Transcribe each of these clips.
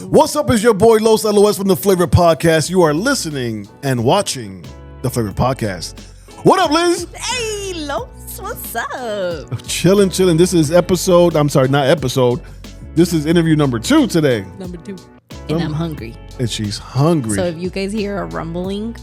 What's up? Is your boy Los LOS from the Flava Podcast. You are listening and watching the Flava Podcast. What up, Liz? Hey, Los, what's up? Chillin'. This is This is interview number 2 today. Number 2. And I'm hungry. And she's hungry. So if you guys hear a rumbling,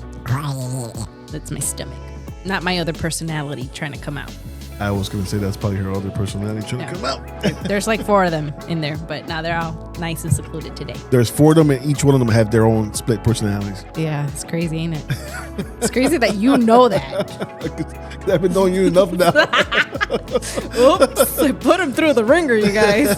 that's my stomach. Not my other personality trying to come out. I was going to say that's probably her other personality trying to come out. There's like 4 of them in there, but now they're all nice and secluded today. There's 4 of them, and each one of them have their own split personalities. Yeah, it's crazy, ain't it? It's crazy that you know that. I've been knowing you enough now. Oops, I put him through the ringer, you guys.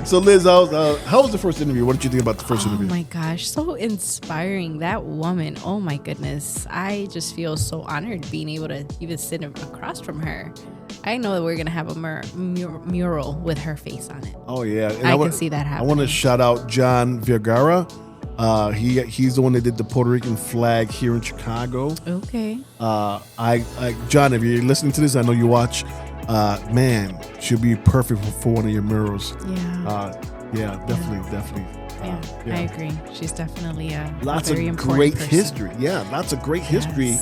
So Liz, how was the first interview? What did you think about the first interview? Oh my gosh, so inspiring. That woman, oh my goodness. I just feel so honored being able to even sit across from her. I know that we're going to have a mural with her face on it. Oh, yeah. And I can see that happening. I want to shout out John Vergara. He's the one that did the Puerto Rican flag here in Chicago. Okay. John, if you're listening to this, I know you watch. Man, she'll be perfect for one of your murals. Yeah. Definitely. I agree. She's definitely a lots very of important great person. history. Yeah, lots of great history.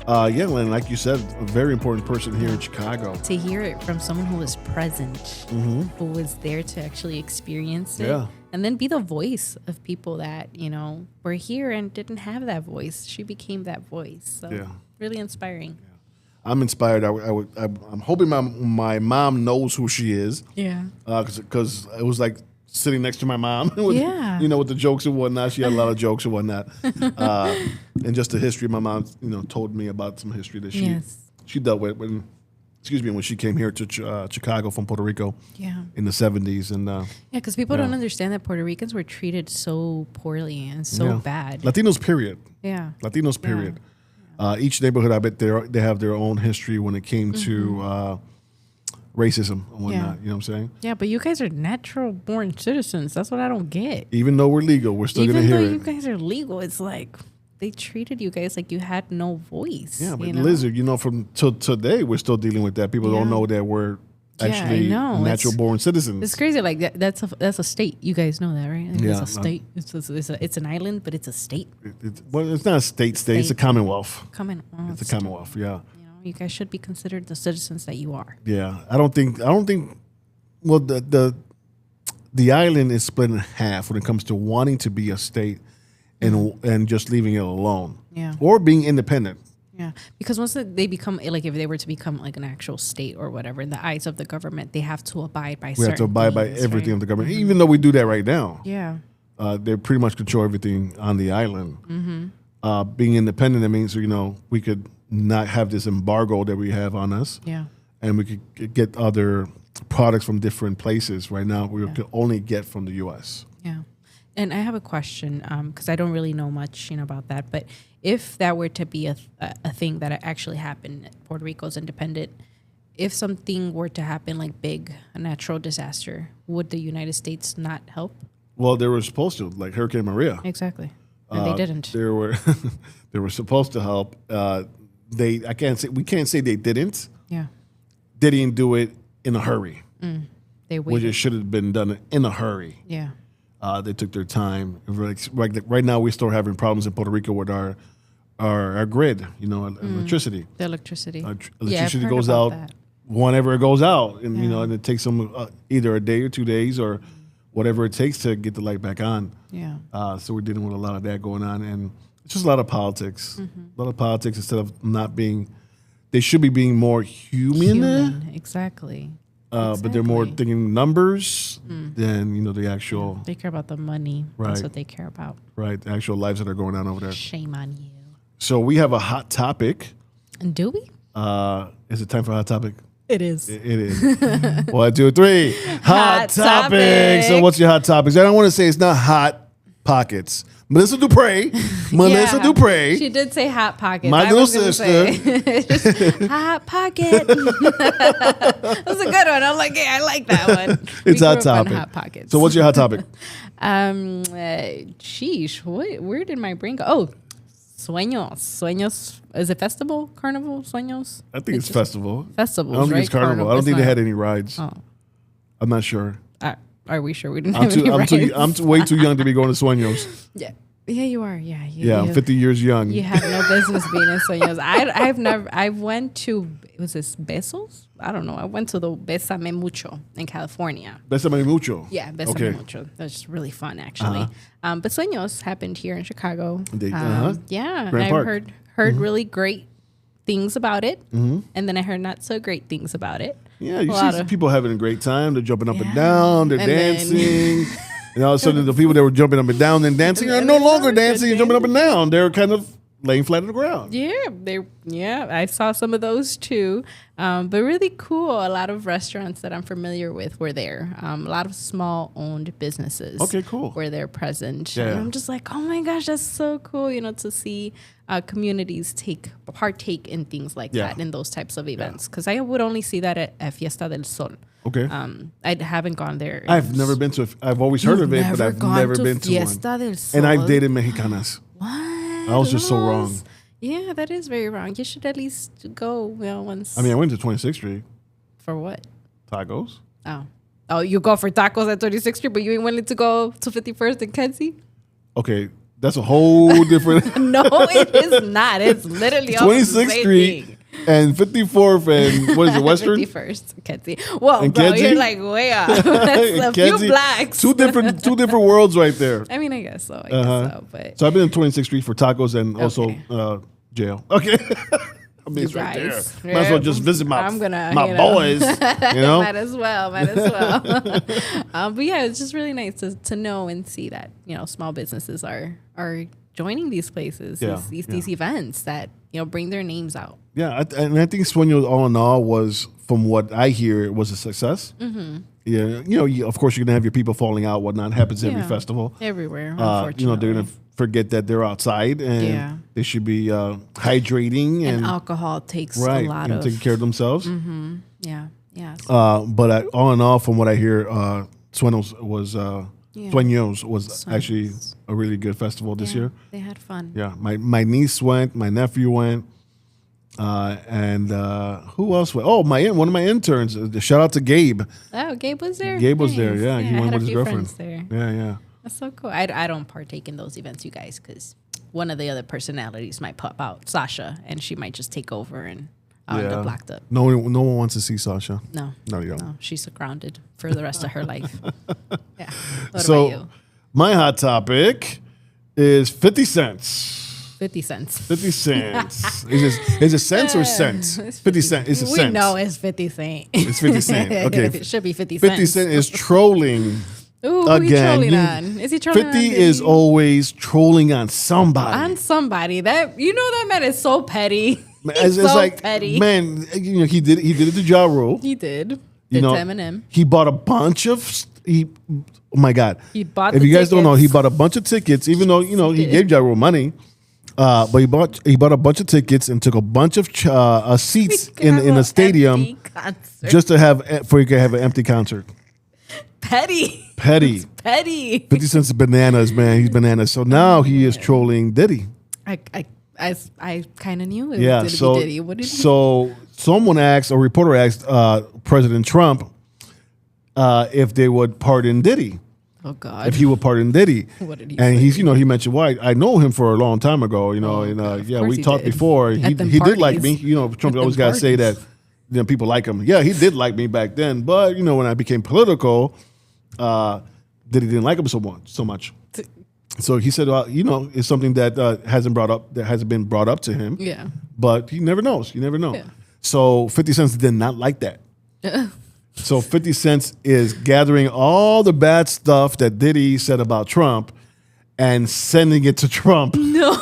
And like you said, a very important person here in Chicago. To hear it from someone who was present, who was there to actually experience it, and then be the voice of people that, were here and didn't have that voice. She became that voice. So really inspiring. Yeah. I'm inspired. I'm hoping my mom knows who she is. Yeah. Because it was like sitting next to my mom with, with the jokes and whatnot. She had a lot of jokes and whatnot. And just the history. My mom, told me about some history that she dealt with when she came here to Chicago from Puerto Rico in the 70s. And because people don't understand that Puerto Ricans were treated so poorly and so bad. Latinos, period. Yeah. Latinos, period. Each neighborhood, I bet they have their own history when it came to racism and whatnot. You know what I'm saying? Yeah, but you guys are natural born citizens. That's what I don't get. Even though we're legal, we're still going to hear it. Even though you guys are legal, it's like they treated you guys like you had no voice. Yeah, but Lizard, from till today, we're still dealing with that. People don't know that we're actually natural born citizens. It's crazy. Like that's a state. You guys know that, right? It's a state. It's an island, but it's a state. It's not a state. It's a commonwealth. It's a commonwealth. Yeah. You guys should be considered the citizens that you are. Yeah, I don't think. Well, the island is split in half when it comes to wanting to be a state and just leaving it alone. Yeah. Or being independent. Yeah, because once they become, like, if they were to become like an actual state or whatever, in the eyes of the government, they have to abide by. We have to abide by everything of the government, even though we do that right now. Yeah. They pretty much control everything on the island. Being independent, that means we could not have this embargo that we have on us. Yeah. And we could get other products from different places. Right now, we can only get from the U.S. Yeah. And I have a question, because I don't really know much about that. But if that were to be a thing that actually happened, Puerto Rico's independent, if something were to happen like a natural disaster, would the United States not help? Well, they were supposed to, like Hurricane Maria. Exactly. And they didn't. They were supposed to help. We can't say they didn't. Yeah. They didn't do it in a hurry. They waited. Which it should have been done in a hurry. Yeah. They took their time. Right now, we're still having problems in Puerto Rico with our grid. Electricity. The electricity. Electricity goes out whenever it goes out, and and it takes them either a day or 2 days or whatever it takes to get the light back on. Yeah. So we're dealing with a lot of that going on, and it's just a lot of politics. A lot of politics instead of not being. They should be being more human. Exactly. But they're more thinking numbers than the actual. They care about the money. Right. That's what they care about. Right, the actual lives that are going on over there. Shame on you. So we have a hot topic. And do we? Is it time for a hot topic? It is. It is. 1, 2, 3. Hot topic. So what's your hot topics? I don't want to say it's not hot pockets. Melissa Dupre. She did say hot pocket. My little sister. Hot pocket. That's a good one. I'm like, I like that one. It's hot topic. Hot pockets. So what's your hot topic? Sheesh. Where did my brain go? Oh, Sueños. Is it festival? Carnival? Sueños? I think it's festival. Festivals, I don't think it's carnival. I don't think they had any rides. Oh. I'm not sure. Are we sure we didn't have any rights? I'm way too young to be going to Sueños. Yeah. Yeah, you are. Yeah. I'm 50 years young. You have no business being in Sueños. I went to, was this Besos? I don't know. I went to the Bésame Mucho in California. Bésame Mucho? Yeah, Bésame Mucho. That was really fun, actually. But Sueños happened here in Chicago. Yeah. Grand and Park. I heard really great things about it. And then I heard not so great things about it. Yeah, you see people having a great time. They're jumping up and down. They're dancing. And all of a sudden, the people that were jumping up and down and dancing are no longer dancing and jumping up and down. They're kind of laying flat on the ground. Yeah, I saw some of those too. But really cool. A lot of restaurants that I'm familiar with were there. A lot of small-owned businesses. Okay, cool. Were there present. Yeah. And I'm just like, oh my gosh, that's so cool. To see communities partake in things like that, in those types of events. Because I would only see that at Fiesta del Sol. Okay. I haven't gone there. I've never been to. I've always heard of it, but I've never been to Fiesta one. del Sol. And I've dated Mexicanas. What? I was just so wrong. Yeah, that is very wrong. You should at least go once. I mean, I went to 26th Street. For what? Tacos. Oh, you go for tacos at 36th Street, but you ain't willing to go to 51st and Kenzie? Okay, that's a whole different. No, it is not. It's literally 26th Street. Thing. And 54th and what is it, Western? 51st, Kenzie. Whoa, and bro, Kenzie? you're like way up. That's a few blacks. Two different worlds right there. I mean, I guess so. But so I've been in 26th Street for tacos and also jail. Okay. I mean, it's right there. Yeah. Might as well just visit my boys. Might as well. But yeah, it's just really nice to know and see that small businesses are joining these places, these events that bring their names out. Yeah, and I think Sueños all in all was, from what I hear, it was a success. Mm-hmm. Yeah, of course you're gonna have your people falling out. Whatnot happens every festival, everywhere. Unfortunately, they're gonna forget that they're outside and they should be hydrating and alcohol takes a lot of taking care of themselves. Mm-hmm. Yeah. But all in all, from what I hear, Sueños was actually a really good festival this year. They had fun. Yeah, my niece went, my nephew went, and who else went? Oh, one of my interns. Shout out to Gabe. Oh, Gabe was there. Gabe was there. Yeah, he went with his girlfriend. There. Yeah. That's so cool. I don't partake in those events, you guys, because one of the other personalities might pop out, Sasha, and she might just take over and get blocked up. No one wants to see Sasha. No, she's grounded for the rest of her life. Yeah. What about you? My hot topic is 50 cents. 50 cents. 50 cents. Is it cents or cents? 50 cents. It's a cent. We know it's 50 cents. It's 50 cents. Okay. It should be 50 cents. 50 cent is trolling. Ooh, who trolling on? Is he trolling 50 on is always trolling on somebody. On somebody. That that man is so petty. It's so like petty. Man, he did it to Ja Rule. He did. Did to Eminem. He bought a bunch of oh my God. He bought if you guys don't know, he bought a bunch of tickets, even though he gave Ja Rule money. But he bought a bunch of tickets and took a bunch of seats in a stadium just to have he could have an empty concert. Petty. It's petty. 50 cents of bananas, man. He's bananas. So now he is trolling Diddy. I kind of knew it. Yeah. So Diddy. What did so someone asked, a reporter asked President Trump if they would pardon Diddy. Oh God! If he would pardon Diddy. What did he and say? He's he mentioned why I know him for a long time ago. We talked before. He did like me. Trump always got to say that. People like him. Yeah, he did like me back then. But when I became political, Diddy didn't like him so much. So he said, it's something that hasn't been brought up to him. Yeah. But he never knows. You never know. Yeah. So 50 Cent did not like that. So 50 Cent is gathering all the bad stuff that Diddy said about Trump and sending it to Trump. No.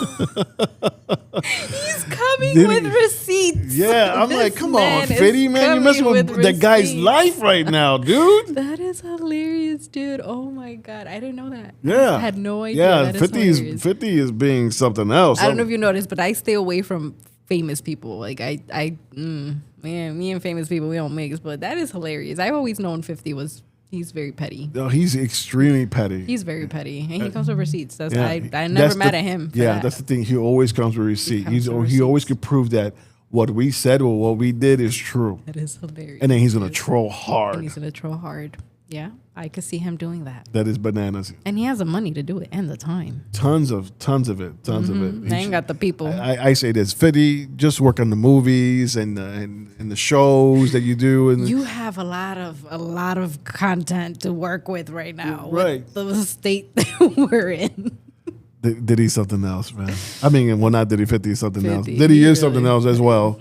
He's coming with receipts. Yeah, I'm like, come on, 50, man. You're messing with that guy's life right now, dude. That is hilarious, dude. Oh, my God. I didn't know that. Yeah. I had no idea. Yeah, 50 is being something else. I don't know if you noticed, but I stay away from famous people. Like, me and famous people, we don't mix, but that is hilarious. I've always known 50 he's very petty. No, he's extremely petty. He's very petty, and he comes with receipts. I never mad at him. That's the thing. He always comes with receipts. He always could prove that what we said or what we did is true. That is hilarious. And then he's gonna troll hard. And he's gonna troll hard. Yeah, I could see him doing that. That is bananas. And he has the money to do it and the time. Tons of it. They ain't got the people. I say this, 50, just work on the movies and the shows that you do. And you have a lot of content to work with right now. Right. With the state that we're in. Did he something else, man? I mean, well, not Did he 50 something 50, else. Did he really. is something else as well.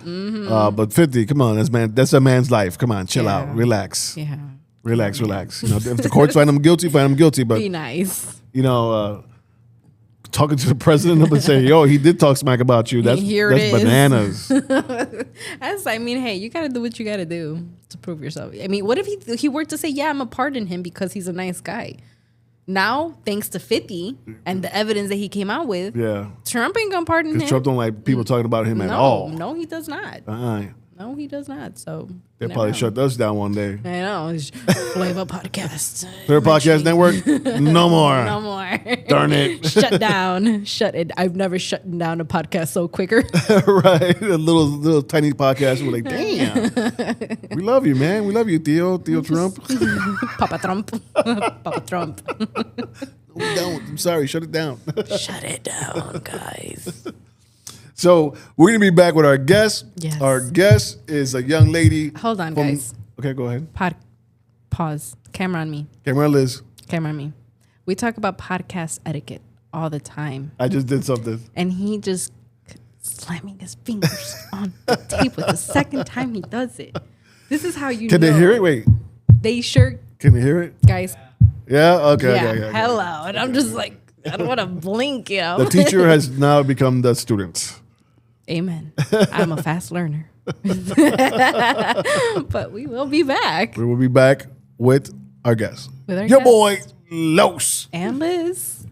But 50, come on, that's a man's life. Come on, chill out, relax. Yeah. Relax. You know, if the courts find him guilty, But be nice. You know, talking to the president and saying, "Yo, he did talk smack about you." That's bananas. Hey, you gotta do what you gotta do to prove yourself. I mean, what if he were to say, "Yeah, I'm gonna pardon him because he's a nice guy." Now, thanks to 50 and the evidence that he came out with, Trump ain't gonna pardon him. Because Trump don't like people talking about him at all. No, he does not. No, he does not. So they probably shut us down one day. I know. Flava Podcast. Flava Podcast Network? No more. No more. Darn it. Shut down. Shut it. I've never shut down a podcast so quicker. Right. A little tiny podcast. We're like, damn. We love you, man. We love you, Theo Trump. Papa Trump. Papa Trump. We don't. I'm sorry. Shut it down. Shut it down, guys. So we're going to be back with our guest. Yes. Our guest is a young lady. Hold on, guys. Okay, go ahead. Pause. Camera on me. Camera on Liz. Camera on me. We talk about podcast etiquette all the time. I just did something. And he just slamming his fingers on the table the second time he does it. This is how you Can they hear it? Wait. They sure. Can they hear it? Guys. Yeah? Okay. Yeah. Okay. Hello. And I'm just like, I don't want to blink, you know. The teacher has now become the student. Amen. I'm a fast learner. But we will be back. We will be back with our guest. Your guest. boy, Los. And Liz.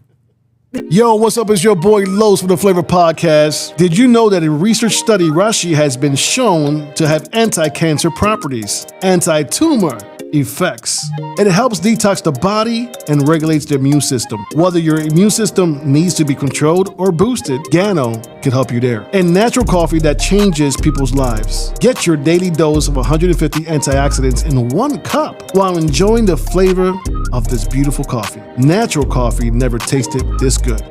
Yo, what's up? It's your boy Los from the Flava Podcast. Did you know that a research study, Rashi, has been shown to have anti-cancer properties, anti-tumor effects? It helps detox the body and regulates the immune system. Whether your immune system needs to be controlled or boosted, Gano can help you there. And natural coffee that changes people's lives. Get your daily dose of 150 antioxidants in 1 cup while enjoying the flavor of this beautiful coffee. Natural coffee never tasted this good.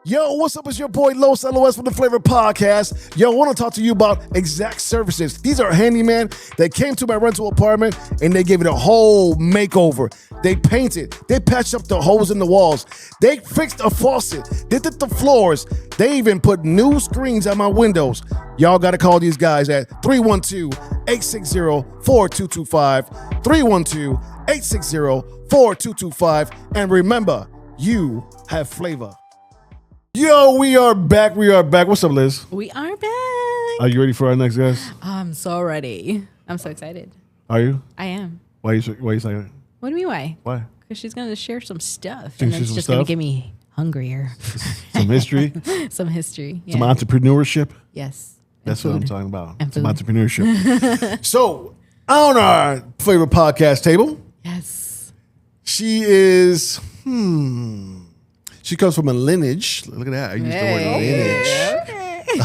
Yo, what's up? It's your boy Los from the Flava Podcast. Yo, I want to talk to you about Exact Services. These are handyman that came to my rental apartment and they gave it a whole makeover. They painted, they patched up the holes in the walls, they fixed a faucet, they did the floors, they even put new screens at my windows. Y'all got to call these guys at 312-860-4225, 312-860-4225, and remember, you have flavor. Yo, we are back. What's up, Liz? We are back. Are you ready for our next guest? I'm so ready. I'm so excited. Are you? I am. Why are you saying that? What do you mean why? Why? Because she's going to share some stuff. And it's just going to get me hungrier. Some history? Some history. Yeah. Some entrepreneurship? Yes. That's what I'm talking about. And some food. Entrepreneurship. So, on our favorite podcast table. Yes. She is, she comes from a lineage. Look at that. I used the word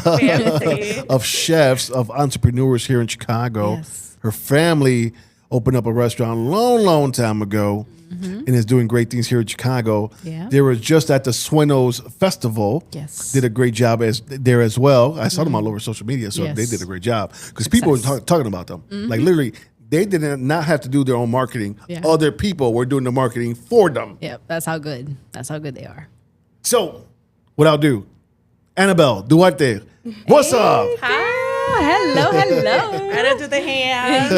lineage. Of chefs, of entrepreneurs here in Chicago. Yes. Her family opened up a restaurant a long time ago and is doing great things here in Chicago. Yeah. They were just at the Suenos Festival. Yes. Did a great job there as well. I saw them all over social media, so Yes. they did a great job. Because people were talking about them. Like literally, they did not have to do their own marketing. Yeah. Other people were doing the marketing for them. Yep. That's how good they are. So, without ado, Anabel Duarte, what's up? Hi. Hello. I don't do the hands.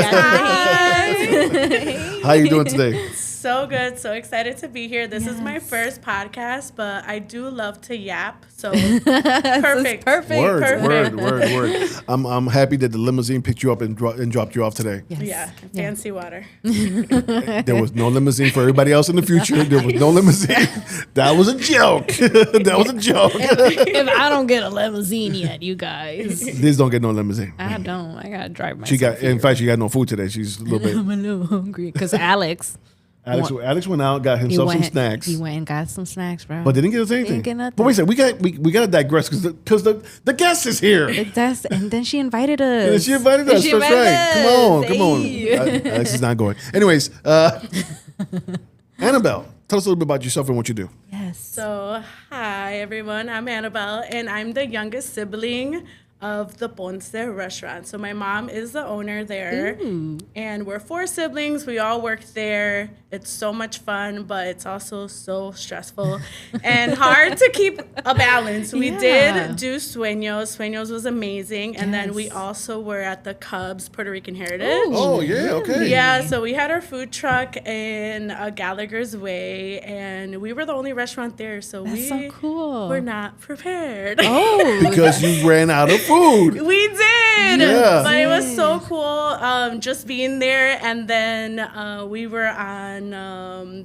How you doing today? So good. So excited to be here. This is my first podcast, but I do love to yap. So perfect. Word. I'm happy that the limousine picked you up and dropped you off today. Yes. Yeah. Fancy water. There was no limousine for everybody else in the future. There was no limousine. That was a joke. If I don't get a limousine yet, you guys. Liz don't get no limousine. I don't. I gotta drive myself. In fact, she got no food today. She's a little bit. I'm a little hungry because Alex Alex went out, got himself some snacks. He went and got some snacks, bro. But they didn't get us anything. Didn't get nothing. But wait a second, we got to digress because the guest is here. And then she invited us. And she invited us. That's right. Come on. Alex is not going. Anyways, Anabel, tell us a little bit about yourself and what you do. Yes. So, hi everyone. I'm Anabel, and I'm the youngest sibling of the Ponce restaurant. So my mom is the owner there. Ooh. And we're 4 siblings. We all work there. It's so much fun, but it's also so stressful and hard to keep a balance. We did do Sueños. Sueños was amazing. And then we also were at the Cubs Puerto Rican Heritage. Ooh. Oh, yeah, okay. Yeah, so we had our food truck in Gallagher's Way, and we were the only restaurant there. So That's so cool. We're not prepared. Oh. Because you ran out of food. We did. Yeah. But it was so cool just being there. And then we were on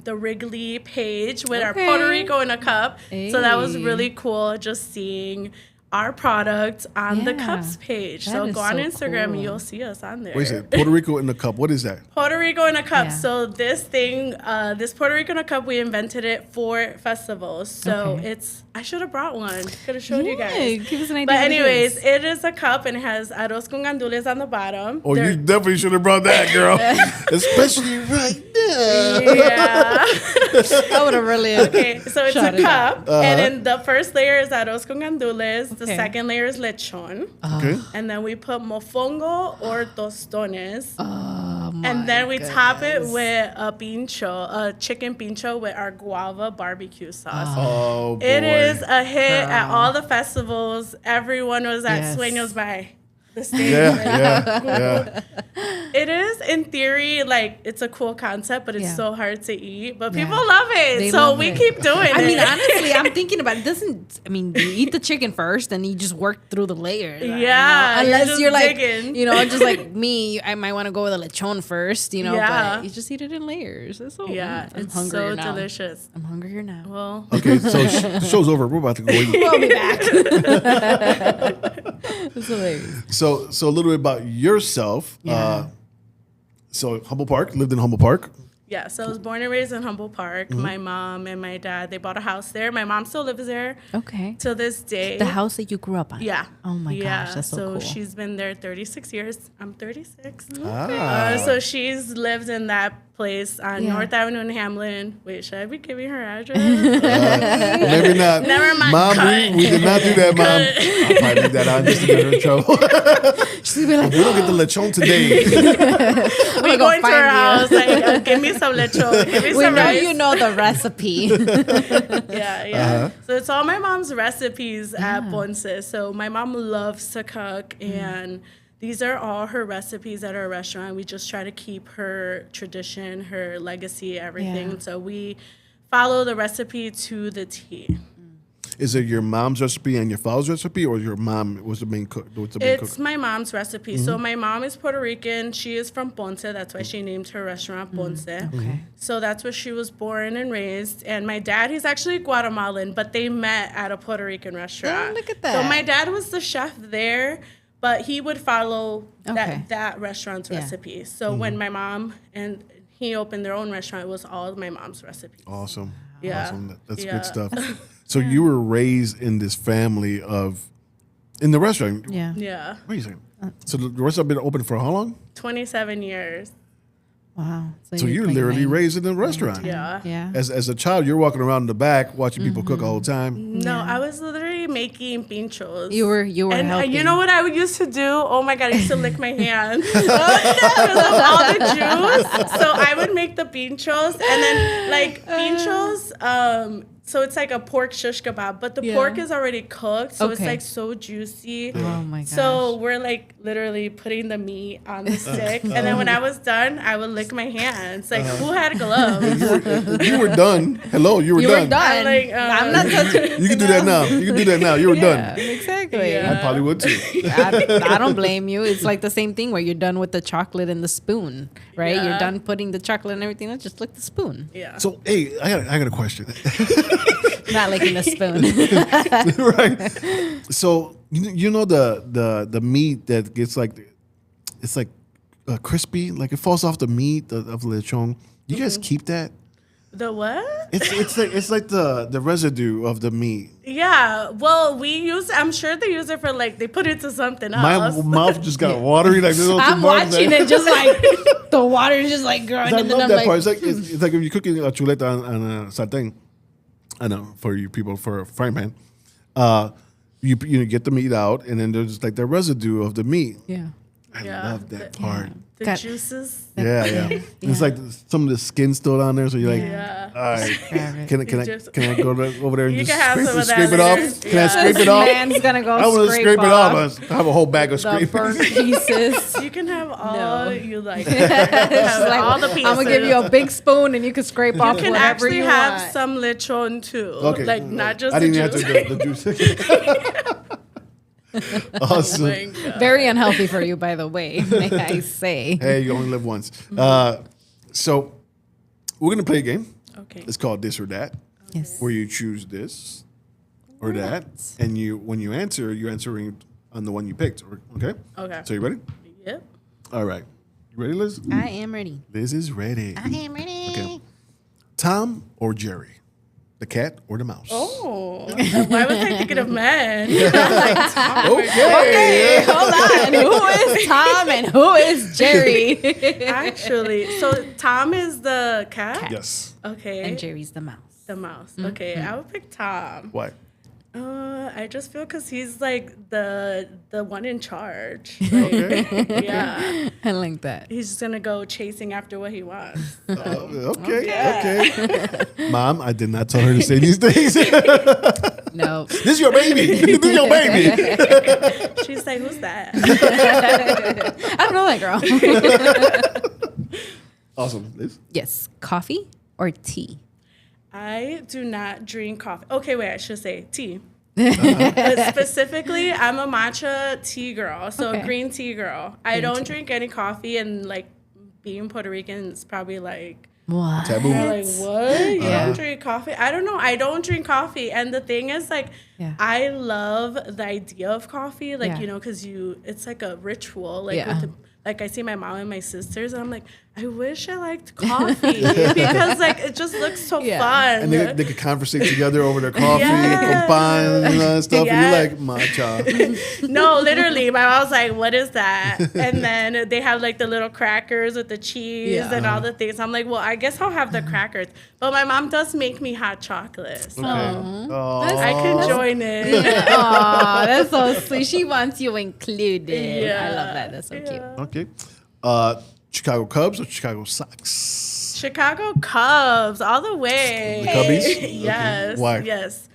the Wrigley page with our Puerto Rico in a cup. Hey. So that was really cool just seeing our product on the Cups page. That so go on Instagram and you'll see us on there. Wait a second. Puerto Rico in the cup. What is that? Puerto Rico in a cup. Yeah. So this thing, this Puerto Rico in a cup, we invented it for festivals. So it's, I should have brought one. Could have showed you guys. Give us an idea. But anyways, it is a cup and it has arroz con gandules on the bottom. Oh, you definitely should have brought that, girl. Especially right now. Yeah. I would have really Okay, so it's a cup. And then the first layer is arroz con gandules. The second layer is lechon. Okay. And then we put mofongo or tostones. Oh, my And then we top it with a pincho, a chicken pincho with our guava barbecue sauce. Oh, boy. It is a hit at all the festivals. Everyone was at Sueños by the stage. Yeah. It is, in theory, like, it's a cool concept, but it's so hard to eat. But people love it, so we keep doing it. I mean, honestly, I'm thinking about it. You eat the chicken first, and you just work through the layers. Yeah. You know? Unless you're like, digging. just like me, I might want to go with a lechon first, but you just eat it in layers. It's so it's so delicious. I'm hungrier now. Well, okay, so the show's over. We're about to go eat. We'll be back. It's hilarious. So a little bit about yourself. So Humboldt Park, lived in Humboldt Park. Yeah, so I was born and raised in Humboldt Park. My mom and my dad, they bought a house there. My mom still lives there. Okay. To this day. The house that you grew up on. Yeah. Oh my gosh, that's so cool. So she's been there 36 years. I'm 36. Ah. So she's lived in that place on North Avenue in Hamlin. Wait, should I be giving her address? Maybe not. Never mind. Mom, we did not do that, Mom. I'll probably leave that out just to get her in trouble. She's be like, we don't get the lechon today. We going to her house. Like, give me some lechon. Give me some rice. You know the recipe. Yeah. So it's all my mom's recipes at Ponce. So my mom loves to cook, and these are all her recipes at our restaurant. We just try to keep her tradition, her legacy, everything. Yeah. So we follow the recipe to the T. Is it your mom's recipe and your father's recipe, or your mom was the main cook? It's my mom's recipe. So my mom is Puerto Rican. She is from Ponce. That's why she named her restaurant Ponce. Okay. So that's where she was born and raised. And my dad, he's actually Guatemalan, but they met at a Puerto Rican restaurant. Oh, look at that. So my dad was the chef there, but he would follow that restaurant's recipe. So when my mom and he opened their own restaurant, it was all my mom's recipes. Awesome. Yeah. Awesome. That's good stuff. So you were raised in this family in the restaurant. Yeah. Yeah. Wait a second. So the restaurant been open for how long? 27 years. Wow. So you're literally raised in the restaurant. Yeah. Yeah. As a child, you're walking around in the back watching people cook all the time. No, I was literally making pinchos. You were and helping. You know what I used to do? Oh my God, I used to lick my hand because of all the juice. So I would make the pinchos, and then like pinchos. So it's like a pork shish kebab, but the pork is already cooked, so it's like so juicy. Oh my gosh. So we're like literally putting the meat on the stick, and then when I was done, I would lick my hands. Like, who had gloves? You were done. Hello, you were done. I'm like, I'm not touching. You can do that now. You can do that now. You were done. Exactly. Yeah. I probably would too. I don't blame you. It's like the same thing where you're done with the chocolate and the spoon, right? Yeah. You're done putting the chocolate and everything else. Just lick the spoon. Yeah. So, hey, I got a question. Not licking the spoon. Right. So you know the meat that gets like it's like crispy, like it falls off the meat of lechon. You guys keep that? The what? It's like the residue of the meat. Yeah. Well, I'm sure they use it for they put it to something else. My mouth just got watery. Like I'm watching it just like the water is just like growing. I love that part. It's like if you're cooking a chuleta on a sartén. I know for you people for a frying pan. You get the meat out, and then there's like the residue of the meat. Yeah. I love that part. The juices. Yeah. It's like some of the skin still on there, so you're like, all right, can I go over there and You just can have some of that scrape it off? later. Can I scrape it off? Man's gonna go I want to scrape it off. I have a whole bag of the scraping. burnt pieces. You can have all you like. Like, all the pieces. I'm gonna give you a big spoon, and you can scrape off You can whatever actually you have want. some lechon too. Okay. Like not just I the didn't juice. have to the juice. Awesome. Oh my God. Very unhealthy for you, by the way. May I say? Hey, you only live once. So we're gonna play a game. Okay. It's called This or That, Yes. where you choose this or that, and when you answer, you're answering on the one you picked. Okay. Okay. So you ready? Yep. All right. You ready, Liz? I am ready. Liz is ready. I am ready. Okay. Tom or Jerry? The cat or the mouse? Oh, why was I thinking of men? Okay. Okay, hold on. Who is Tom and who is Jerry? Actually, so Tom is the cat? Yes. Okay. And Jerry's the mouse. The mouse. Okay, I would pick Tom. Why? I just feel because he's like the one in charge. Like, yeah. I like that. He's just gonna go chasing after what he wants. Okay. Mom, I did not tell her to say these things. No. This is your baby. This is your baby. She's like, who's that? I don't know that girl. Awesome. Liz? Yes. Coffee or tea? I do not drink coffee. Okay, wait, I should say tea. Specifically, I'm a matcha tea girl, so Okay. a green tea girl. I don't drink any coffee, and like being Puerto Rican is probably like What? Taboo. you're like, what? You Yeah. don't drink coffee? I don't know. I don't drink coffee, and the thing is, like, Yeah. I love the idea of coffee, like Yeah. because it's like a ritual, like Yeah. like I see my mom and my sisters, and I'm like, I wish I liked coffee because like it just looks so Yeah. fun. And they could conversate together over their coffee, Yes. con pan and stuff. Yes. And you're like, matcha. No, literally, my mom was like, what is that? And then they have like the little crackers with the cheese Yeah. and all the things. I'm like, well, I guess I'll have the crackers. But my mom does make me hot chocolate. So I can join it. Aw, that's so sweet. She wants you included. Yeah. I love that. That's so cute. Okay. Chicago Cubs or Chicago Sox? Chicago Cubs, all the way. The Cubbies? Yes. Okay. Why? Yes.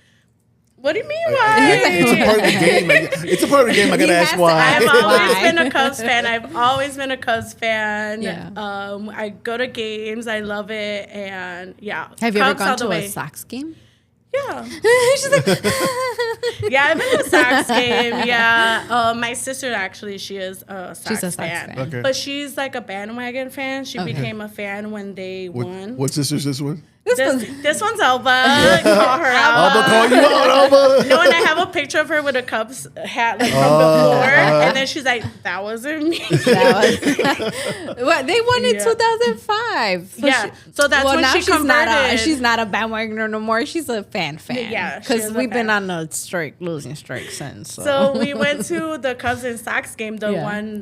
What do you mean why? It's a part of the game. It's a part of the game. I gotta ask why. I've always Why? been a Cubs fan. I've always been a Cubs fan. Yeah. I go to games. I love it. And yeah. Have you ever Cubs all gone the to way. a Sox game? Yeah. She's like, Yeah, I've been to a Sox game. Yeah. My sister, actually, she is a Sox She's a Sox fan. fan. Okay. But she's like a bandwagon fan. She became a fan when they won. What sister's this one? This one's Elba. Call her out. Alba call you out, Alba. No, and I have a picture of her with a Cubs hat like from before, and then she's like, "That wasn't me." What, they won in Yeah. 2005. So Yeah, so that's when now she converted. She's not a bandwagoner no more. She's a fan. Yeah, she because is a we've been fan. on a losing streak since. So we went to the Cubs and Sox game, Yeah.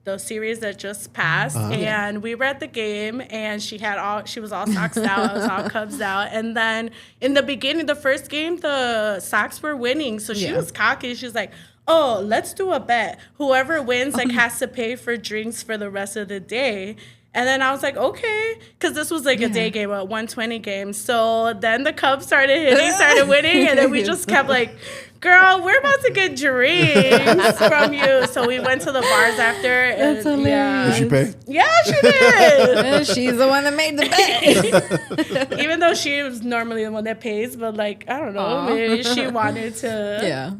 the series that just passed, and we were at the game, and she was all Soxed out, I was all Cubs out, and then in the beginning, the first game, the Sox were winning, so she Yeah. was cocky. She's like, "Oh, let's do a bet. Whoever wins has to pay for drinks for the rest of the day." And then I was like, okay, because this was like a day game, a 120 game. So then the Cubs started hitting, started winning, and then we just kept like, girl, we're about to get drinks from you. So we went to the bars after. And, That's hilarious. Did she pay? Yeah, she did. She's the one that made the bet. Even though she was normally the one that pays, but like, I don't know, Aw. maybe she wanted to. Yeah.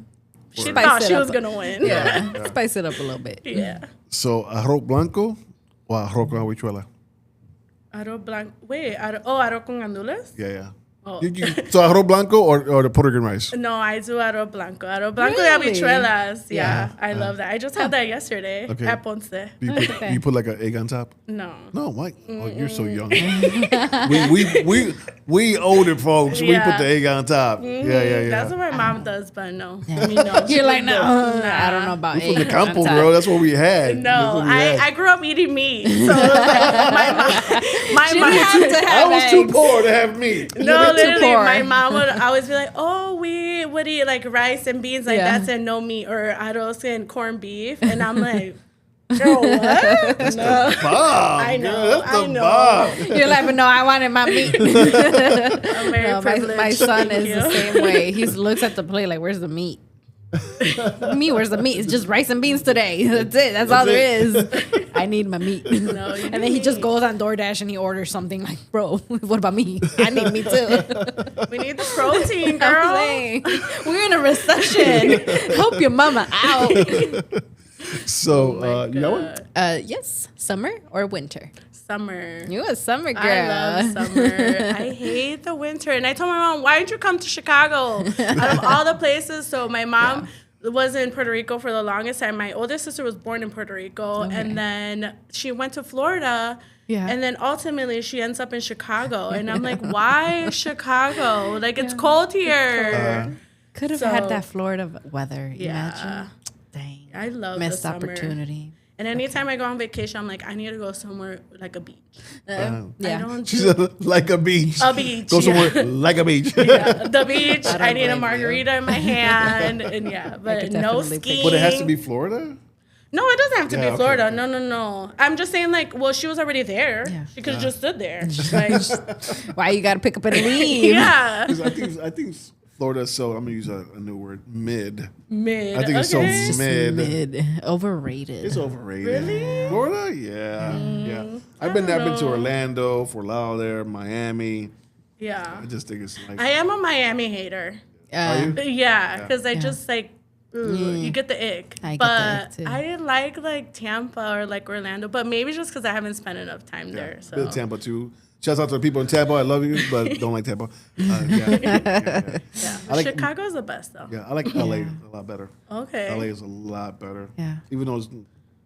She Spice thought it she up. was going to win. Yeah. Spice it up a little bit. Yeah. So arroz blanco or arroz con habichuela? Arroz blanco. Wait, arroz con gandules? Yeah. Oh. So arroz blanco or the Puerto Rican rice? No, I do arroz blanco. Arroz blanco Really? de habichuelas. Yeah, I love that. I just had that yesterday at Ponce. You put like an egg on top? No. No, why? Oh, you're so young. we older folks. We put the egg on top. Yeah. That's what my mom does, but no. I mean, no. You're like, no, I don't know about We're egg. from the campo, girl. That's what we had. No, I grew up eating meat, so it was like my mom had to have I was too poor to have meat. No, literally, my mom would always be like, "Oh, we would eat like rice and beans, like that's and no meat, or arroz and corned beef," and I'm like, "Girl, what?" That's the bomb. I know, Girl, that's I the know. bomb. You're like, but no, I wanted my meat. I'm very No, privileged. my son Thank is you. the same way. He looks at the plate like, where's the meat? Where's the meat? It's just rice and beans today. That's it. That's all there is. I need my meat. No, you And then he just goes on DoorDash and he orders something like, bro, what about me? I need meat too. We need the protein, I'm girl. saying, we're in a recession. Help your mama out. So, you know what? Yes, summer or winter? Summer. You a summer girl. I love summer. I hate the winter. And I told my mom, why didn't you come to Chicago? Out of all the places. So my mom was in Puerto Rico for the longest time. My older sister was born in Puerto Rico. Okay. And then she went to Florida. Yeah. And then ultimately she ends up in Chicago. And I'm like, why Chicago? Like, it's cold here. Could have had that Florida weather. Yeah. Imagine. Dang. I love Missed the summer. opportunity. And anytime I go on vacation, I'm like, I need to go somewhere like a beach. I don't She do said, like a beach. a beach. Go somewhere like a beach. Yeah, the beach. I don't I need a blame margarita in my hand, and but could no definitely skiing. But it has to be Florida? No, it doesn't have to Yeah, be okay, Florida. okay. No. I'm just saying, like, well, she was already there. Yeah. She could have just stood there. Like, Why you gotta pick up and leave? yeah, 'Cause I think Florida is so, I'm going to use a new word, mid. mid. I think it's so okay. mid. Overrated. It's overrated. Really? Florida? Yeah. I've been to Orlando, Fort Lauderdale, Miami. Yeah, I just think it's like, I am a Miami hater. are you? Yeah, because I just like. You get the ick, I get but the ick, too. I like Tampa or like Orlando, but maybe just because I haven't spent enough time there. So Been to Tampa too. Shouts out to the people in Tampa. I love you, but don't like Tampa. Yeah. yeah, I like- Chicago's the best though. Yeah, I like LA a lot better. Okay. LA is a lot better. Yeah. Even though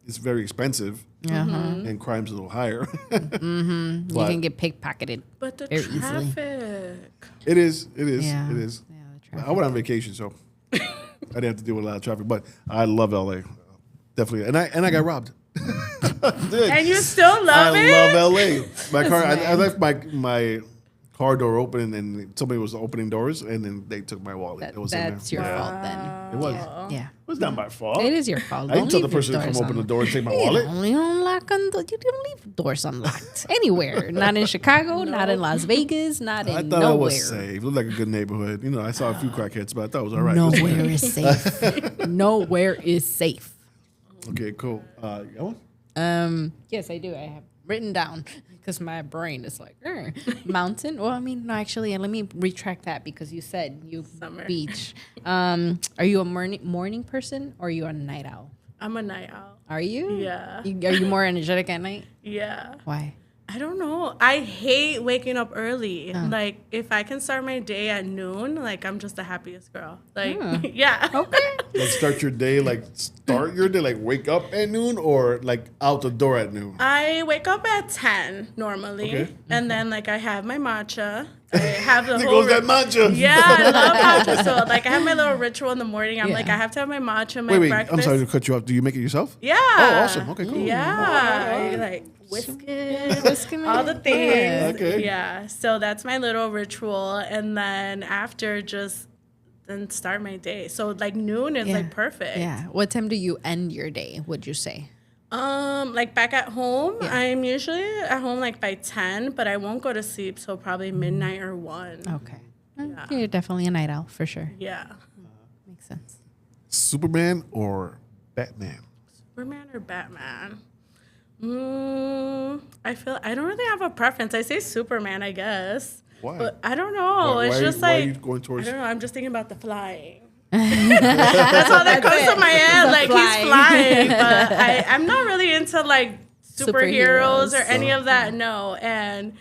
it's very expensive and crime's a little higher. You But can get pickpocketed. But the very easily. traffic. it is. Yeah. It is. Yeah, the traffic. I went on vacation, so I didn't have to deal with a lot of traffic. But I love LA, definitely. And I got robbed. And you still love it? I love LA. My car. I left my car door open, and somebody was opening doors, and then they took my wallet. It was in there. That's your fault then. It was. Yeah. It was not my fault. It is your fault. I didn't tell the leave your person to come doors open the unlocked. door and take my You wallet. only unlock you don't leave doors unlocked anywhere. Not in Chicago, not in Las Vegas, not in I thought nowhere. it was safe. It looked like a good neighborhood. You know, I saw a few crackheads, but I thought it was all right. Nowhere is safe. Nowhere is safe. Okay, cool. You got one? Yes, I do. I have written down because my brain is like mountain. Well, I mean, no, actually, let me retract that because you said you Summer. beach. Are you a morning person or are you a night owl? I'm a night owl. Are you? Yeah. Are you more energetic at night? Yeah. Why? I don't know. I hate waking up early. Like, if I can start my day at noon, like, I'm just the happiest girl. Like, yeah. Okay. Like start your day, like wake up at noon or like out the door at noon? I wake up at 10 normally. Okay. And then, like, I have my matcha. I have the There whole... goes that matcha. Yeah, I love matcha. So, like, I have my little ritual in the morning. I'm Yeah. like, I have to have my matcha, my Wait, breakfast. I'm sorry to cut you off. Do you make it yourself? Yeah. Oh, awesome. Okay, cool. Yeah. I, like, whisk it, all the things. Yeah. Okay. Yeah. So that's my little ritual. And then after, just then start my day. So, like, noon is, like, perfect. Yeah. What time do you end your day, would you say? Like back at home, I'm usually at home like by 10, but I won't go to sleep till probably midnight or 1. Okay. You're definitely a night owl for sure. Yeah. Makes sense. Superman or Batman? Superman or Batman? I don't really have a preference. I say Superman, I guess. Why? But I don't know. It's just why are like you going towards? I don't know. I'm just thinking about the flying. That's all that comes to my head. Like he's flying, but I'm not really into like superheroes or any of that. No, and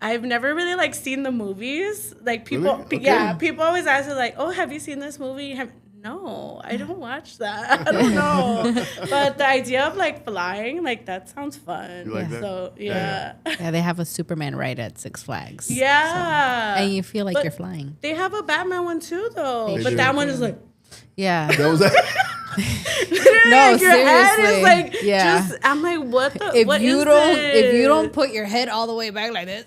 I've never really like seen the movies. Like people, Really? Okay. yeah, people always ask me like, "Oh, have you seen this movie?" No, I don't watch that. I don't know. But the idea of like flying, like that sounds fun. You like that? So yeah. Yeah, they have a Superman ride at Six Flags. Yeah. So, and you feel like But you're flying. They have a Batman one too, though. They But do. that one is like, Yeah. That was that. No, like, your head seriously. is like, Yeah. just, I'm like, what the, If what you is don't this? if you don't put your head all the way back like this,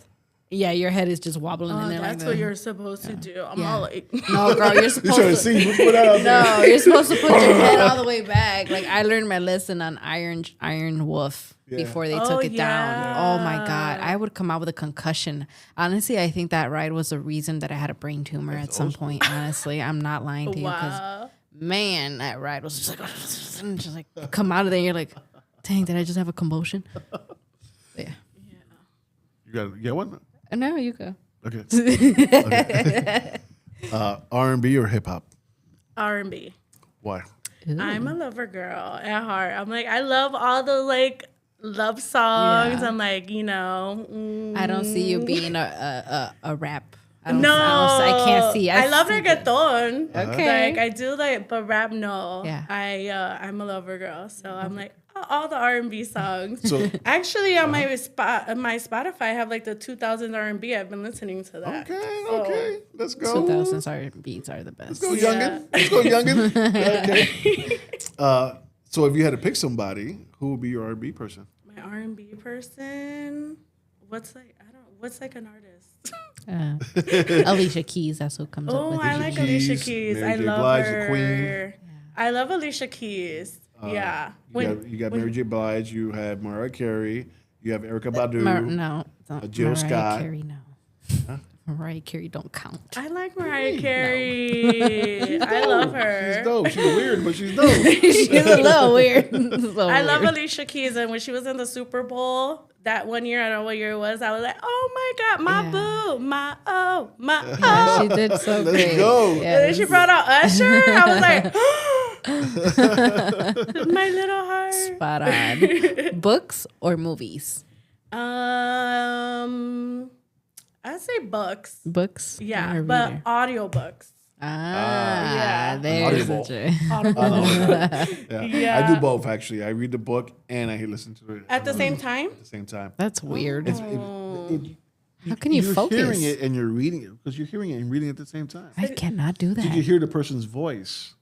yeah, your head is just wobbling in there like that's that. what you're supposed to do. I'm all like, No, girl, you're You supposed trying to to. see? Let's put that out there. No, you're supposed to put your head all the way back. Like I learned my lesson on Iron Wolf before they took it down. Oh my God, I would come out with a concussion. Honestly, I think that ride was the reason that I had a brain tumor at some point. Honestly, I'm not lying to you because man, that ride was just like come out of there. And you're like, dang, did I just have a convulsion? Yeah. You got one? No, you go. Okay. R&B or hip hop? R&B. Why? I'm a lover girl at heart. I'm like, I love all the like love songs. Yeah. I'm like, I don't see you being a rap. I I can't see. I love see reggaeton. Okay. Like I do like, but rap no. Yeah. I'm a lover girl, so I'm like all the R&B songs. So Actually, on my Spotify, I have like the 2000s R&B. I've been listening to that. okay, let's go. 2000s beats are the best. Let's go, youngin. Let's go, youngin. Okay. So if you had to pick somebody, who would be your R&B person? My R&B person. What's like an artist? Alicia Keys, that's what comes up Oh, with. I like Alicia Keys. Mary I J. love Blige, her. the Queen. I love Alicia Keys. Yeah. You got Mary J. Blige. You have Mariah Carey. You have Erykah Badu. No, don't. Jill Mariah Scott. Carey, no. Mariah Carey don't count. I like Mariah Carey. I love her. She's dope. She's weird, but she's dope. She's a little weird. I love Alicia Keys, and when she was in the Super Bowl that one year, I don't know what year it was, I was like, oh my God, my boo, my oh. Yeah, she did so Let's great. go. And then she brought out Usher. I was like, my little heart. Spot on. Books or movies? I'd say books. Books? Yeah, or but reader? audiobooks. Yeah, there's Audible. Yeah. I do both, actually. I read the book and I listen to it At the same time? at the same time. That's weird. How can You're you focus? hearing it and you're reading it because you're hearing it and reading it at the same time. I cannot do You that. can hear the person's voice.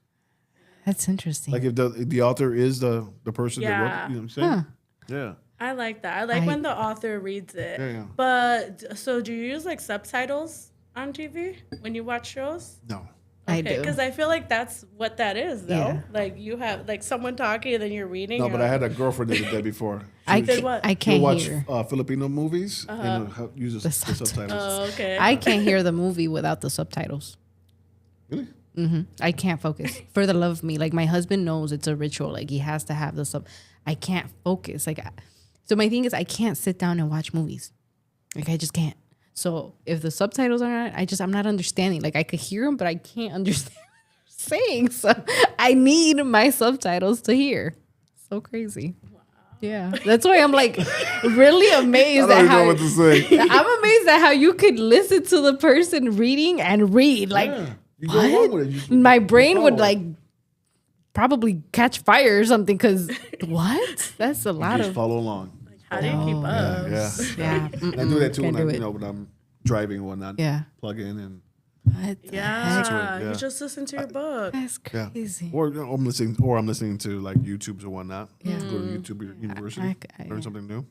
That's interesting. Like if the author is the person that wrote Yeah. it, you know what I'm saying? Huh. Yeah. I like that. I like when the author reads it. Yeah. But so do you use like subtitles on TV when you watch shows? No. I Okay, do. because I feel like that's what that is, though. Yeah. Like you have like someone talking and then you're reading. No, you're but I like, had a girlfriend that did that before. I did what? I She'll can't watch hear. Filipino movies and use the subtitles. Oh, okay. I can't hear the movie without the subtitles. Really? I can't focus for the love of me. Like my husband knows it's a ritual. Like he has to have the sub. I can't focus. So my thing is I can't sit down and watch movies. Like I just can't. So if the subtitles are on, I'm not understanding. Like I could hear them, but I can't understand what they're saying. So I need my subtitles to hear. So crazy. Wow. Yeah, that's why I'm like really amazed I at don't how know what to say. I'm amazed at how you could listen to the person reading and read. Like You go along with it. You just my brain would follow. like probably catch fire or something. Because what? That's a lot just of follow along. How do you keep up? Yeah. yeah. And I do that too Can't when do it. when I'm driving and whatnot. Yeah. Plug in and What the heck? Yeah, Yeah. you just listen to your book. That's yeah. crazy. Or I'm listening to like YouTubes or whatnot. Yeah. Go to YouTube University. I- Learn something new.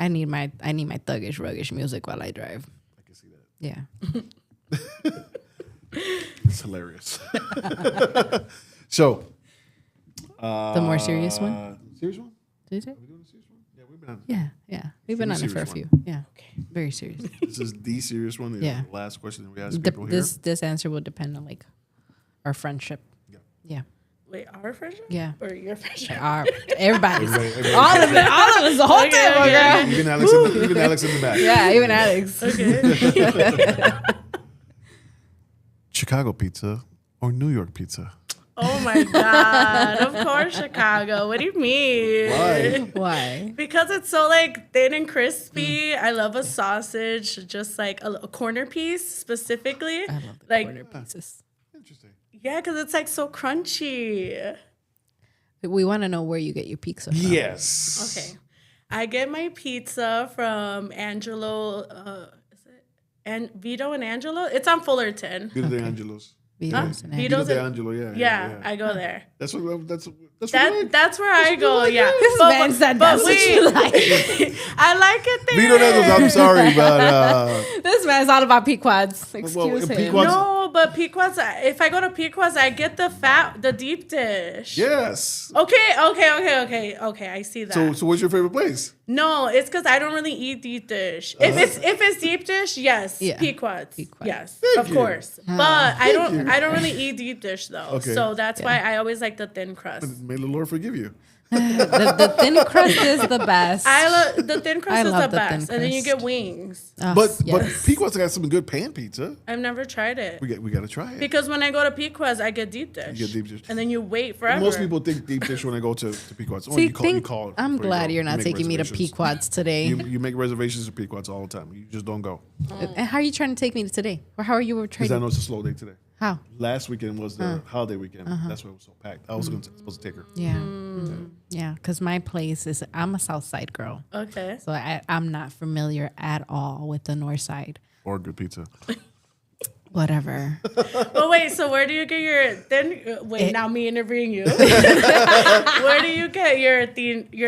I need my thuggish, ruggish music while I drive. I can see that. Yeah. It's hilarious. So The more serious one? Serious one? Did you say? Are we doing a serious one? Yeah, we've been on. Yeah. We've been on it for a serious few. one. Yeah. Very serious. This is the serious one. Yeah. The last question that we ask people here. This answer will depend on like our friendship. Yeah. Yeah. Wait, our friendship? Yeah. Or your friendship? Everybody's. Everybody- All of us, the whole Okay, time, okay. girl. Even Alex in the back. Yeah, even Alex. Okay. Chicago pizza or New York pizza? Oh my God. Of course, Chicago. What do you mean? Why? Because it's so like thin and crispy. I love a sausage, just like a corner piece specifically. I love the like, corner pieces. Interesting. Yeah, because it's like so crunchy. We want to know where you get your pizza from. Yes. Okay. I get my pizza from Angelo. Is it Vito and Angelo? It's on Fullerton. Vito de Angelo's. Vito's and Vito de Angelo, Yeah, I go there. That's where I go. Yeah. This man said that's what you like. I like it there. Vito de Angelo's, I'm sorry, but This man's all about Pequods. Excuse him. Pequods- No, but Pequods. If I go to Pequods, I get the deep dish. yes. Okay. I see that. So what's your favorite place? No, it's because I don't really eat deep dish. If it's deep dish, yes, Yeah. Pequods. Pequods. Yes, Thank of you. course. But I don't really eat deep dish though. Okay. So that's why I always like the thin crust. May the Lord forgive you. The thin crust is the best. I love the thin crust is love the the thin best, and then you crust. get wings. Oh, But yes. Pequot's got some good pan pizza. I've never tried it We got to try it. because when I go to Pequods, I get deep dish. You get deep dish. and then you wait forever. Most people think deep dish when I go to Pequot's. See, you call it I'm before you glad go. you're You not make taking me to reservations. Pequods today. You make reservations to Pequot's all the time. You just don't go. And how are you trying to take me to today? Or how are you Because trying I to? know it's a slow day today. How? Last weekend was the holiday weekend. That's why it was so packed. I was supposed to take her. Yeah. Yeah, because my place is, I'm a South Side girl. Okay. So I'm not familiar at all with the North Side. Or good pizza. Whatever. But wait, so where do you get your thin? Now me interviewing you. Where do you get your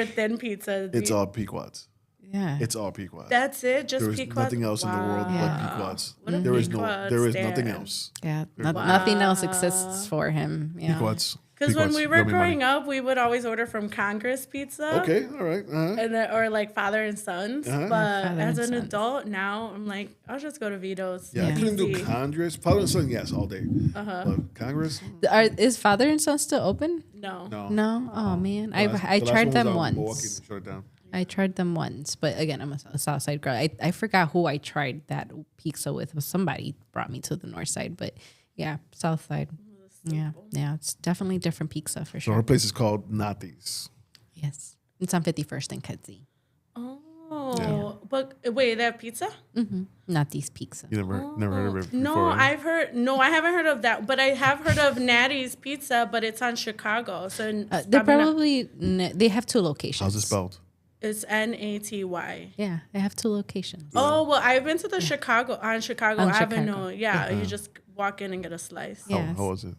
thin pizza? It's all Pequot's. Yeah. It's all Pequot's. That's it. Just There is Pequods? nothing else in the world Wow. but Pequot's. What a There is Pequot's nothing stand. else. Yeah. Nothing else exists for him. Yeah. Pequot's. Because when we were Give me money. growing up, we would always order from Congress Pizza. Okay, all right. And then, or like Father and Sons. But Father as and an Sons. adult now, I'm like, I'll just go to Vito's. Yeah, I Yeah. couldn't do Easy. Congress. Father and Son, yes, all day. But Congress, Is Father and Son still open? No. no. No? Oh, man. The last I one tried was them out in Milwaukee, once. they shut it down. I tried them once. But again, I'm a South Side girl. I forgot who I tried that pizza with. It was somebody brought me to the North Side. But yeah, South Side. Yeah. Yeah. It's definitely different pizza for So sure. our place is called Natty's. Yes. It's on 51st and Kedzie. Oh, but wait, they have pizza? Natty's Pizza. You never heard of it before? No, right? I haven't heard of that, but I have heard of Natty's Pizza, but it's on Chicago. So it's They're probably not- probably, they have two locations. How's it spelled? it's Naty. Yeah, they have two locations. Oh, well, I've been to the Chicago On Avenue. Chicago. Yeah, you just walk in and get a slice. Yes. How was it?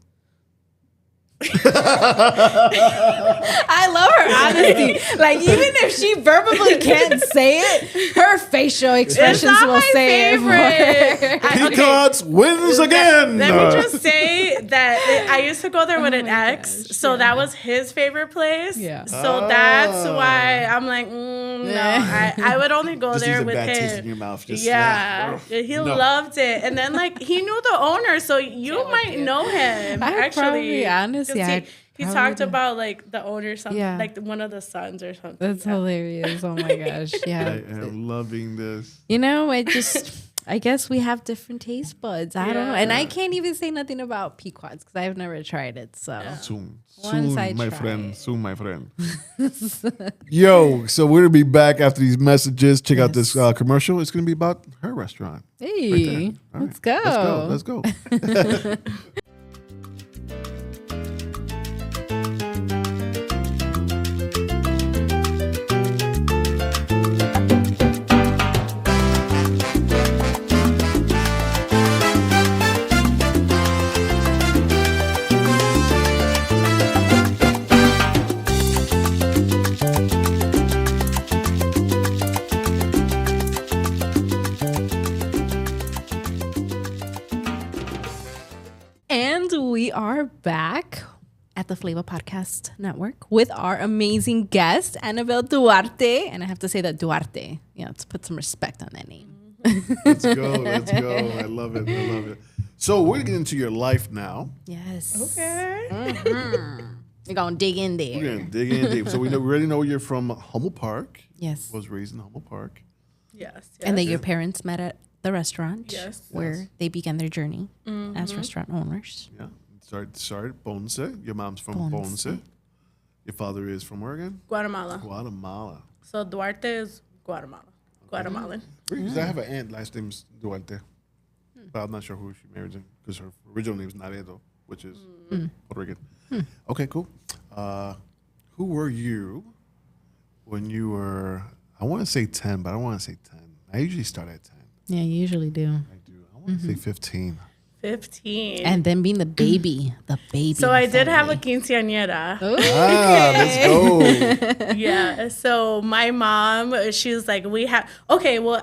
I love her honesty. Like, even if she verbally can't say it, her facial expressions not will my say favorite. it for her. Pequot's wins again. Let me just say that I used to go there with an ex, so that was his favorite place. Yeah. So that's why I'm like, no, I would only go Just there leaves a with bad taste in him. your mouth. Just, Yeah, he No. loved it, and then like he knew the owner, so you might know him. I Actually, probably, honestly, 'Cause I he probably talked do. about like the owner, something Yeah. like one of the sons or something. That's hilarious. Oh my gosh. I Yeah. am loving this. You know, I guess we have different taste buds. I don't know. And I can't even say nothing about Pequods because I've never tried it. So Soon, Once I my try friend. it. Soon, my friend. Yo, so we're gonna be back after these messages. Check out this commercial. It's gonna be about her restaurant. hey, All let's right. go. Let's go. And we are back at the Flava Podcast Network with our amazing guest, Anabel Duarte. And I have to say that Duarte, let's put some respect on that name. Let's go. Let's go. I love it. I love it. So we're getting into your life now. Yes. Okay. We're going to dig in there. We're gonna dig in deep. So we already know you're from Humboldt Park. Yes. Was raised in Humboldt Park. Yes. And that your parents met at the restaurant Yes. where they began their journey as restaurant owners. Yeah. started Ponce. Your mom's from Ponce. Your father is from where again? Guatemala. So Duarte is Guatemala. Guatemalan. Because I have an aunt, last name's Duarte. But I'm not sure who she married in because her original name is Naredo, which is Puerto Rican. Okay, cool. Who were you when you were, I want to say 10, but I don't want to say 10. I usually start at 10. Yeah, you usually do. I do. I want to say 15. 15. And then being the baby. So I did have a quinceañera. Let's go. Yeah. So my mom, she was like,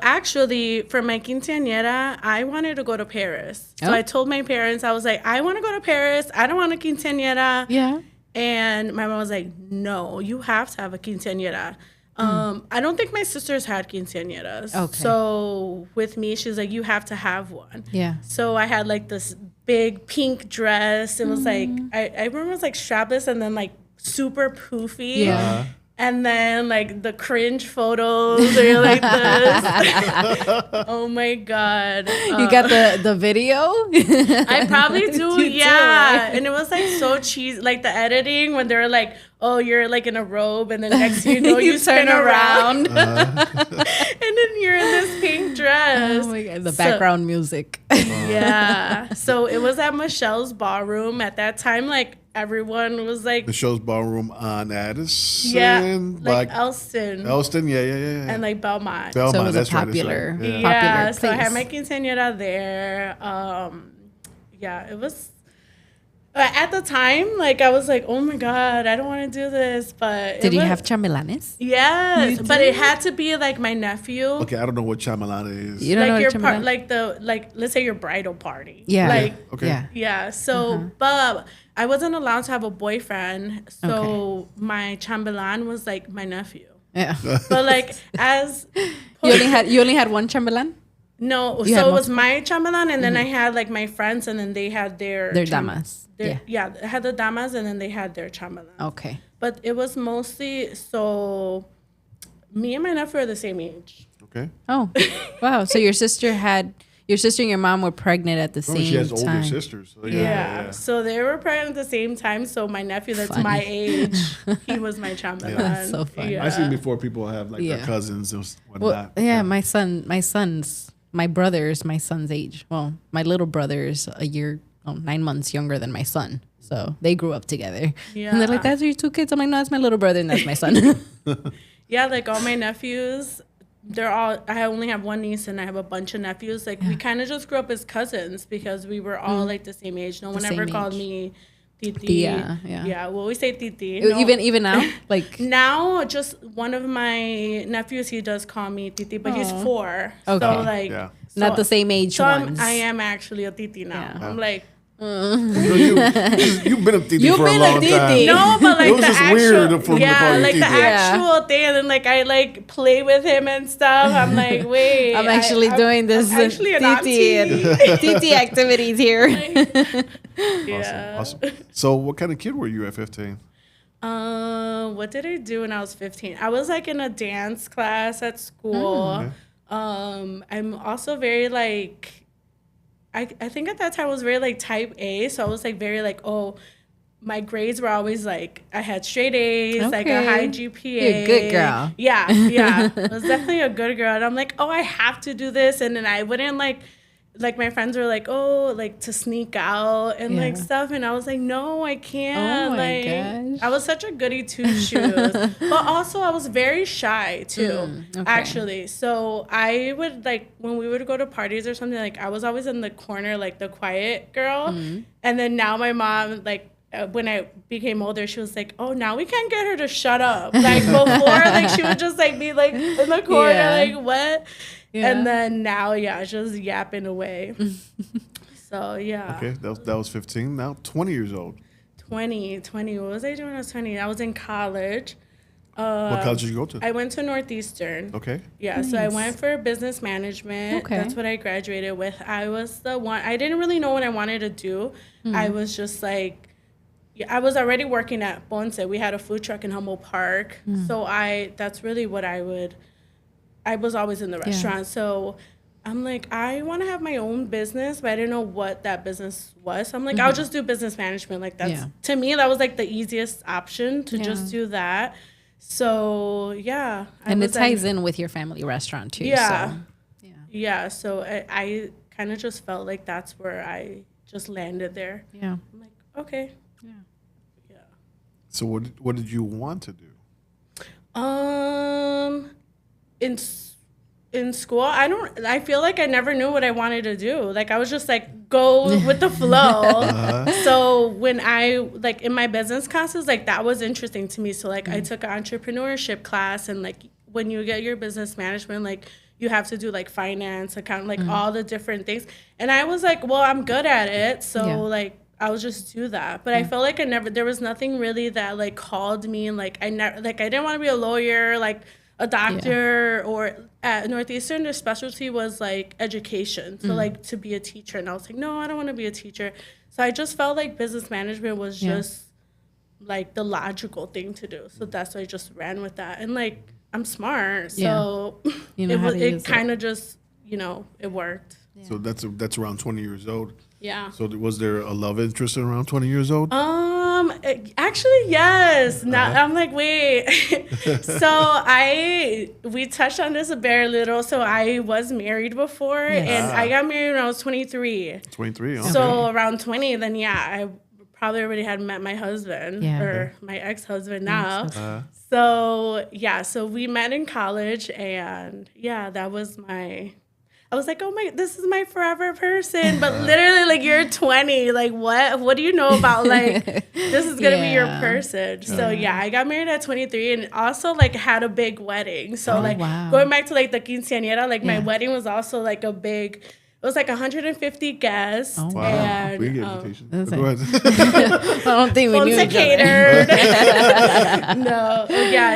actually, for my quinceañera, I wanted to go to Paris. So I told my parents, I was like, I want to go to Paris. I don't want a quinceañera. Yeah. And my mom was like, no, you have to have a quinceañera. I don't think my sisters had quinceañeras. Okay. So with me, she's like, you have to have one. Yeah. So I had like this big pink dress. It was like, I remember it was like strapless and then like super poofy. Yeah. And then like the cringe photos are like this. Oh my God. You got the video? I probably do, You yeah. do, right? And it was like so cheesy, like the editing when they're like, oh, you're like in a robe, and then next thing you know, you turn around. And then you're in this pink dress. Oh my God, the background music. Yeah. So it was at Michelle's ballroom. At that time, like everyone was like, The show's ballroom on Addison. yeah, like Elston. Elston, yeah. And like Belmont. So it was that's a popular, right, that's right. popular Yeah, place. so I had my quinceañera there. Yeah, it was. At the time, like I was like, oh my God, I don't want to do this. But Did you have chambelanes? Yes, but it had to be like my nephew. Okay, I don't know what chamalana is. You don't know Like what your chambelán? like let's say your bridal party. Yeah. Like Okay. Yeah. yeah. So, but I wasn't allowed to have a boyfriend, so Okay. my chambelan was like my nephew. Yeah. But like as You only had one chambelán? no, You had so it was my chambelan, and then I had like my friends, and then they had their damas. Yeah, I had the damas, and then they had their chambelan. Okay. But it was mostly so. Me and my nephew are the same age. Okay. Oh, wow. So your sister and your mom were pregnant at the same time. She has older sisters. So Yeah. So they were pregnant at the same time. So my nephew, that's my age, he was my chambelan. That's so funny. Yeah. I've seen before people have like their cousins and whatnot. Well, yeah, my brother's my son's age. Well, my little brother's 9 months younger than my son. So they grew up together. Yeah. And they're like, that's your two kids? I'm like, no, that's my little brother and that's my son. Yeah, like all my nephews, I only have one niece and I have a bunch of nephews. Like we kind of just grew up as cousins because we were all like the same age. No one ever called me Titi. Yeah, well, we say Titi. No. Even now? Like now, just one of my nephews, he does call me Titi, but he's 4. Okay. So like, not the same age so ones. I am actually a Titi now. Yeah. I'm like, You've been a Titi for a long time. no, but like it was the just actual, weird for me to call you like Titi. the actual thing, and then like I like play with him and stuff. I'm like, wait, I'm actually doing this I'm actually an Titi activities here. Yeah. Awesome. So what kind of kid were you at 15? What did I do when I was 15? I was like in a dance class at school. I'm also very like, I think at that time I was very like type A. So I was like very like, oh, my grades were always like, I had straight A's, like a high GPA. You're a good girl. Yeah. I was definitely a good girl. And I'm like, oh, I have to do this. And then I wouldn't like my friends were like, oh, like to sneak out and like stuff. And I was like, no, I can't. Oh my like, gosh. I was such a goody two shoes. But also I was very shy too, actually. So I would like, when we would go to parties or something, like I was always in the corner, like the quiet girl. And then now my mom, like, when I became older, she was like, oh, now we can't get her to shut up. Like before, like she would just like be like in the corner, like what? Yeah. And then now, just yapping away. So, yeah. Okay, that was 15. Now 20 years old. 20. What was I doing when I was 20? I was in college. What college did you go to? I went to Northeastern. Okay. Yeah, Nice. so I went for business management. Okay. That's what I graduated with. I was the one, I didn't really know what I wanted to do. I was just like, I was already working at Ponce. We had a food truck in Humboldt Park. So that's really what I was always in the restaurant. So I'm like, I want to have my own business, but I didn't know what that business was. So I'm like, I'll just do business management. Like that's, to me, that was like the easiest option to just do that. So yeah. And it ties in with your family restaurant too. Yeah. So, yeah. So I kind of just felt like that's where I just landed there. Yeah. I'm like, okay. Yeah. Yeah. So what did you want to do? In school, I feel like I never knew what I wanted to do. Like I was just like go with the flow. So when I like in my business classes, like that was interesting to me. So like I took an entrepreneurship class, and like when you get your business management, like you have to do like finance, account, like all the different things. And I was like, well, I'm good at it. So like I'll just do that. But I felt like there was nothing really that like called me. And like I didn't want to be a lawyer, like a doctor, or at Northeastern, their specialty was like education. So like to be a teacher. And I was like, no, I don't want to be a teacher. So I just felt like business management was just like the logical thing to do. So that's why I just ran with that. And like, I'm smart. So it kind of just, it worked. Yeah. So that's around 20 years old. Yeah. So was there a love interest around 20 years old? Actually, yes. Now I'm like, wait. So we touched on this a very little. So I was married before, and I got married when I was 23. 23. Okay. So around 20, then I probably already had met my husband or my ex-husband now. So we met in college, and that was I was like, oh my, this is my forever person. But literally, like, you're 20. Like, what do you know about, like, this is going to be your person? So, I got married at 23 and also, like, had a big wedding. So, going back to, like, the quinceañera, like, my wedding was also, like, it was like 150 guests. Oh, wow. And, big invitation. Go ahead. I don't think we knew each catered. No.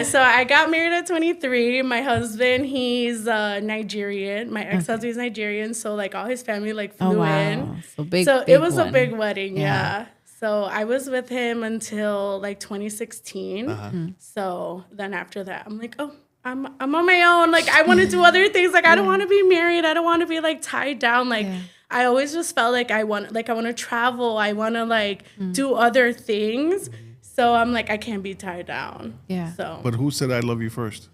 So I got married at 23. My husband, he's Nigerian. My ex-husband is Nigerian. So like all his family like flew in. So it was a big wedding. Yeah. So I was with him until like 2016. So then after that, I'm like, oh, I'm on my own. Like, I want to do other things. Like, I don't want to be married. I don't want to be, like, tied down. Like, I always just felt like I want to travel. I want to, like, do other things. So I'm like, I can't be tied down. Yeah. So. But who said I love you first?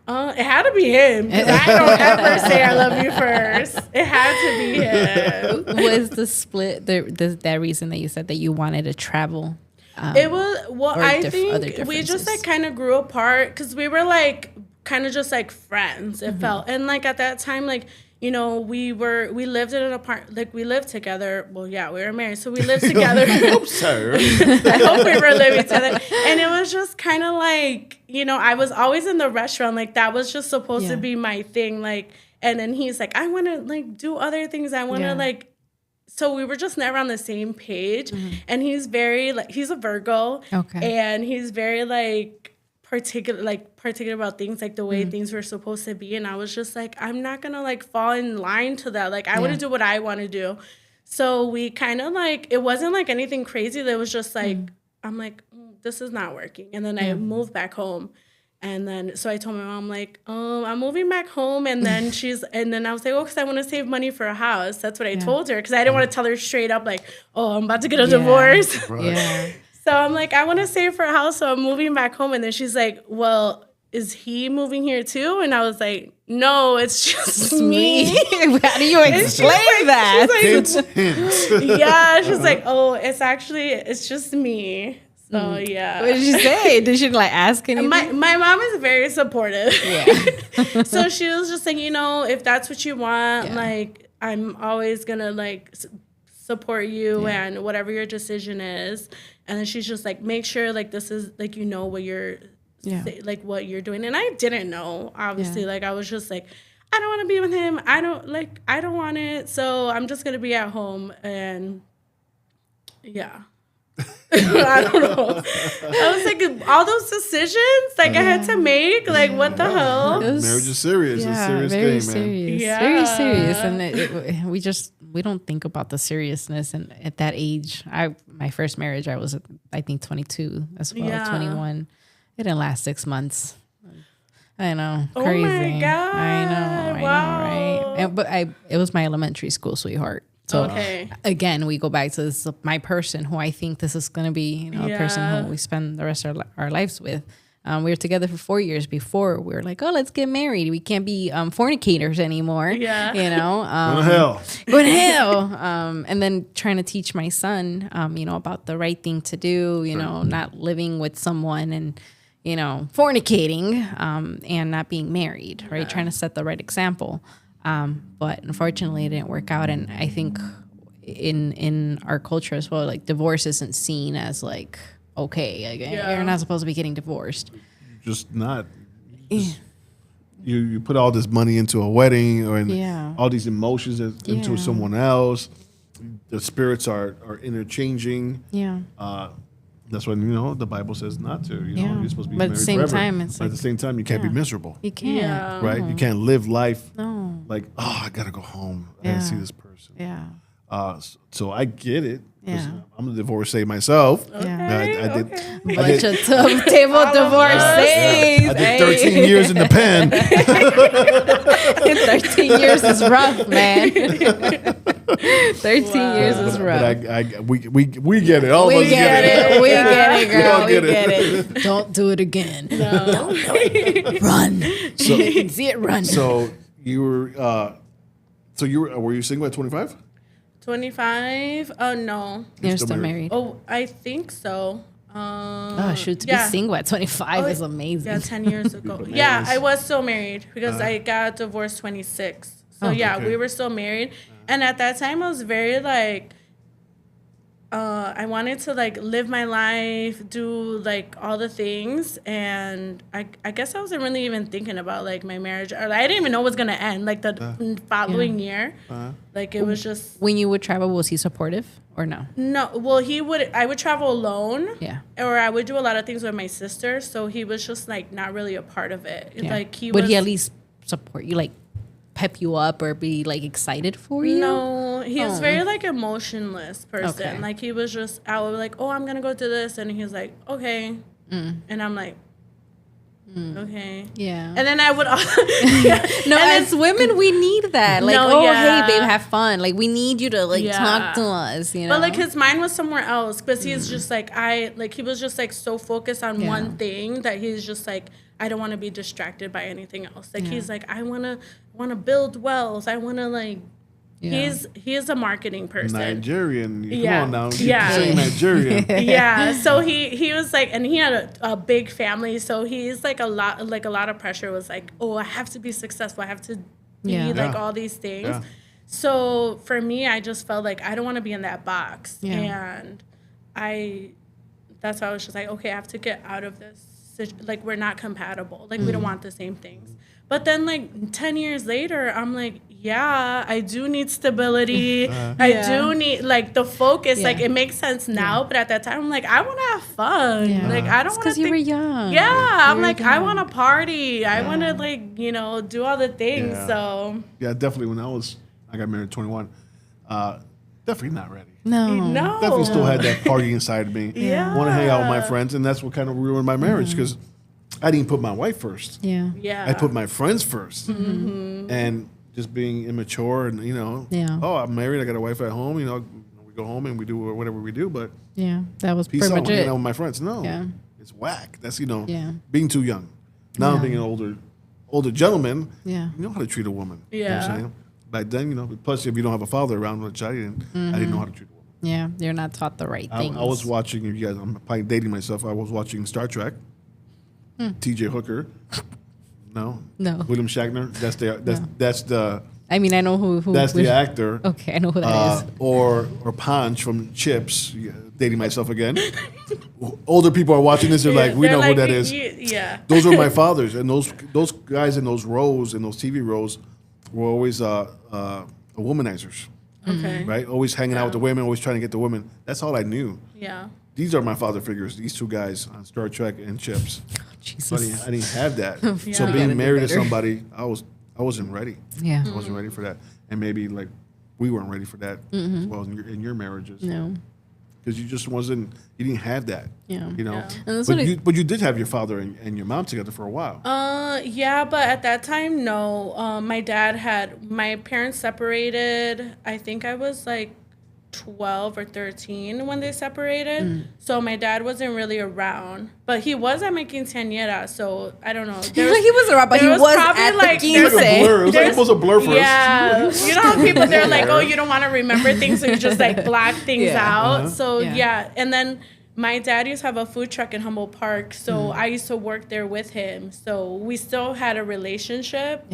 It had to be him. Because I don't ever say I love you first. It had to be him. Was the split, that reason that you said that you wanted to travel? It was, I think we just like kind of grew apart because we were like kind of just like friends, it felt. And like at that time, like, we lived in an apartment, like we lived together. Well, we were married, so we lived together. I hope we were living together. And it was just kind of like, I was always in the restaurant. Like that was just supposed to be my thing. Like, and then he's like, I want to like do other things. I want to like. So we were just never on the same page. And he's very like, he's a Virgo. Okay. And he's very like particular about things, like the way things were supposed to be. And I was just like, I'm not going to like fall in line to that. Like I want to do what I want to do. So we kind of like, it wasn't like anything crazy. That was just like, I'm like, this is not working. And then I moved back home. And then, so I told my mom, like, I'm moving back home. And then I was like, because I want to save money for a house. That's what I told her. Because I didn't want to tell her straight up, like, I'm about to get a divorce. Right. Yeah. So I'm like, I want to save for a house. So I'm moving back home. And then she's like, well, is he moving here too? And I was like, no, it's just me. How do you explain that? She's like, yeah. She's like, it's just me. So yeah. What did she say? Did she like ask anything? My mom is very supportive. Yeah. So she was just saying, if that's what you want, like I'm always gonna like support you and whatever your decision is. And then she's just like, make sure like this is like what you're like what you're doing. And I didn't know, obviously. Like I was just like, I don't want to be with him. I don't want it. So I'm just gonna be at home and I don't know. I was like, all those decisions, like I had to make, like what the hell? Marriage is serious. It's a serious very game, serious. man. Yeah. Very serious. And we don't think about the seriousness. And at that age, my first marriage, I was, I think 22 as well, 21. It didn't last 6 months. I know. Oh Crazy. my God. I know, right? But it was my elementary school sweetheart. So again, we go back to this, my person who I think this is going to be, a person who we spend the rest of our lives with. We were together for 4 years before we were like, oh, let's get married. We can't be fornicators anymore. Yeah. Going to hell. And then trying to teach my son, about the right thing to do, not living with someone and, fornicating and not being married, right? Trying to set the right example. But unfortunately, it didn't work out. And I think in our culture as well, like divorce isn't seen as like, okay, like, you're not supposed to be getting divorced. Just not. You put all this money into a wedding or all these emotions into someone else. The spirits are interchanging. Yeah. That's when, the Bible says not to. You're supposed to be married forever. But at the same time, you can't be miserable. You can't. Yeah. Right? You can't live life No. like, oh, I got to go home. I got to see this person. Yeah. So I get it. I'm a divorcee myself. Okay, I did. Bunch of table divorcees. I did 13 years in the pen. 13 years is rough, man. 13 years is rough. But we get it. All of us get it. We get it, girl. We We get it. Don't do it again. No. Don't do it. Run. So, you can see it run. So you were. Were you single at 25? 25? Oh, no. You're still married. Oh, I think so. To be single at 25 is amazing. Yeah, 10 years ago. I was still married because I got divorced 26. So, we were still married. And at that time, I was very, like, I wanted to, like, live my life, do, like, all the things. And I guess I wasn't really even thinking about, like, my marriage. Or, like, I didn't even know it was going to end, like, the following year. Like, it was just... When you would travel, was he supportive or no? No. Well, I would travel alone. Yeah. Or I would do a lot of things with my sister. So he was just, like, not really a part of it. Yeah. Like, Would he at least support you, like, pep you up or be, like, excited for you? No. He was very, like, emotionless person. Okay. Like, he was just, I was like, oh, I'm going to go do this. And he was like, okay. And I'm like, okay. Yeah. And then I would... No, as women, we need that. Like, hey, babe, have fun. Like, we need you to, like, talk to us, But, like, his mind was somewhere else. Because he's just, like, he was just, like, so focused on one thing that he's just, like, I don't want to be distracted by anything else. Like, he's like, I want to build wealth. I want to, like... He's a marketing person. Nigerian. Come on now. Saying Nigerian. So he was like, and he had a big family. So he's like a lot of pressure was like, oh, I have to be successwry. I have to be like all these things. Yeah. So for me, I just felt like I don't want to be in that box. Yeah. And that's why I was just like, okay, I have to get out of this. Like, we're not compatible. Like, we don't want the same things. But then, like, 10 years later, I'm like, I do need stability. I do need, like, the focus. Like, it makes sense now. But at that time, I'm like, I want to have fun. Yeah. Like, I don't want to because you were young. Yeah. I'm like, I want to party. I want to, like, do all the things. Yeah. So. Yeah, definitely. When I got married at 21, definitely not ready. No. Definitely still had that party inside me. Yeah. Want to hang out with my friends. And that's what kind of ruined my marriage because I didn't put my wife first. Yeah. Yeah. I put my friends first. And just being immature and, oh, I'm married. I got a wife at home. We go home and we do whatever we do. But that was peace pretty out, much hanging it. out with my friends. No. Yeah. It's whack. That's, being too young. Now I'm being an older gentleman. Yeah. You know how to treat a woman. Yeah. You know what I'm saying? Back then, plus if you don't have a father around, which I didn't know how to treat a woman. Yeah, you're not taught the right things. I was watching, you guys, I'm probably dating myself. I was watching Star Trek. T.J. Hooker. No. William Shatner. That's the. I mean, I know who. That's the actor. Okay, I know who that is. Or Ponce from Chips. Dating myself again. Older people are watching this. They're like, we know who that is. Yeah. Those are my fathers, and those guys in those roles, in those TV roles, were always womanizers. Okay. Right? Always hanging out with the women, always trying to get the women. That's all I knew. Yeah. These are my father figures, these two guys on Star Trek and Chips. Jesus. I didn't have that. So being married to somebody, I wasn't ready. Yeah. I wasn't ready for that. And maybe like we weren't ready for that as well in your marriages. No. because you just you didn't have that. Yeah. You know? Yeah. But you did have your father and your mom together for a while. Yeah, but at that time, no. My parents separated. I think I was like 12 or 13 when they separated. So my dad wasn't really around, but he was at my quinceañera, so I don't know. He was around, but he was probably at like, the It's like a blur. It's like almost a blur for us. Yeah. You know how people, they're like, oh, you don't want to remember things, so you just like black things out. So yeah. And then my dad used to have a food truck in Humboldt Park, so I used to work there with him. So we still had a relationship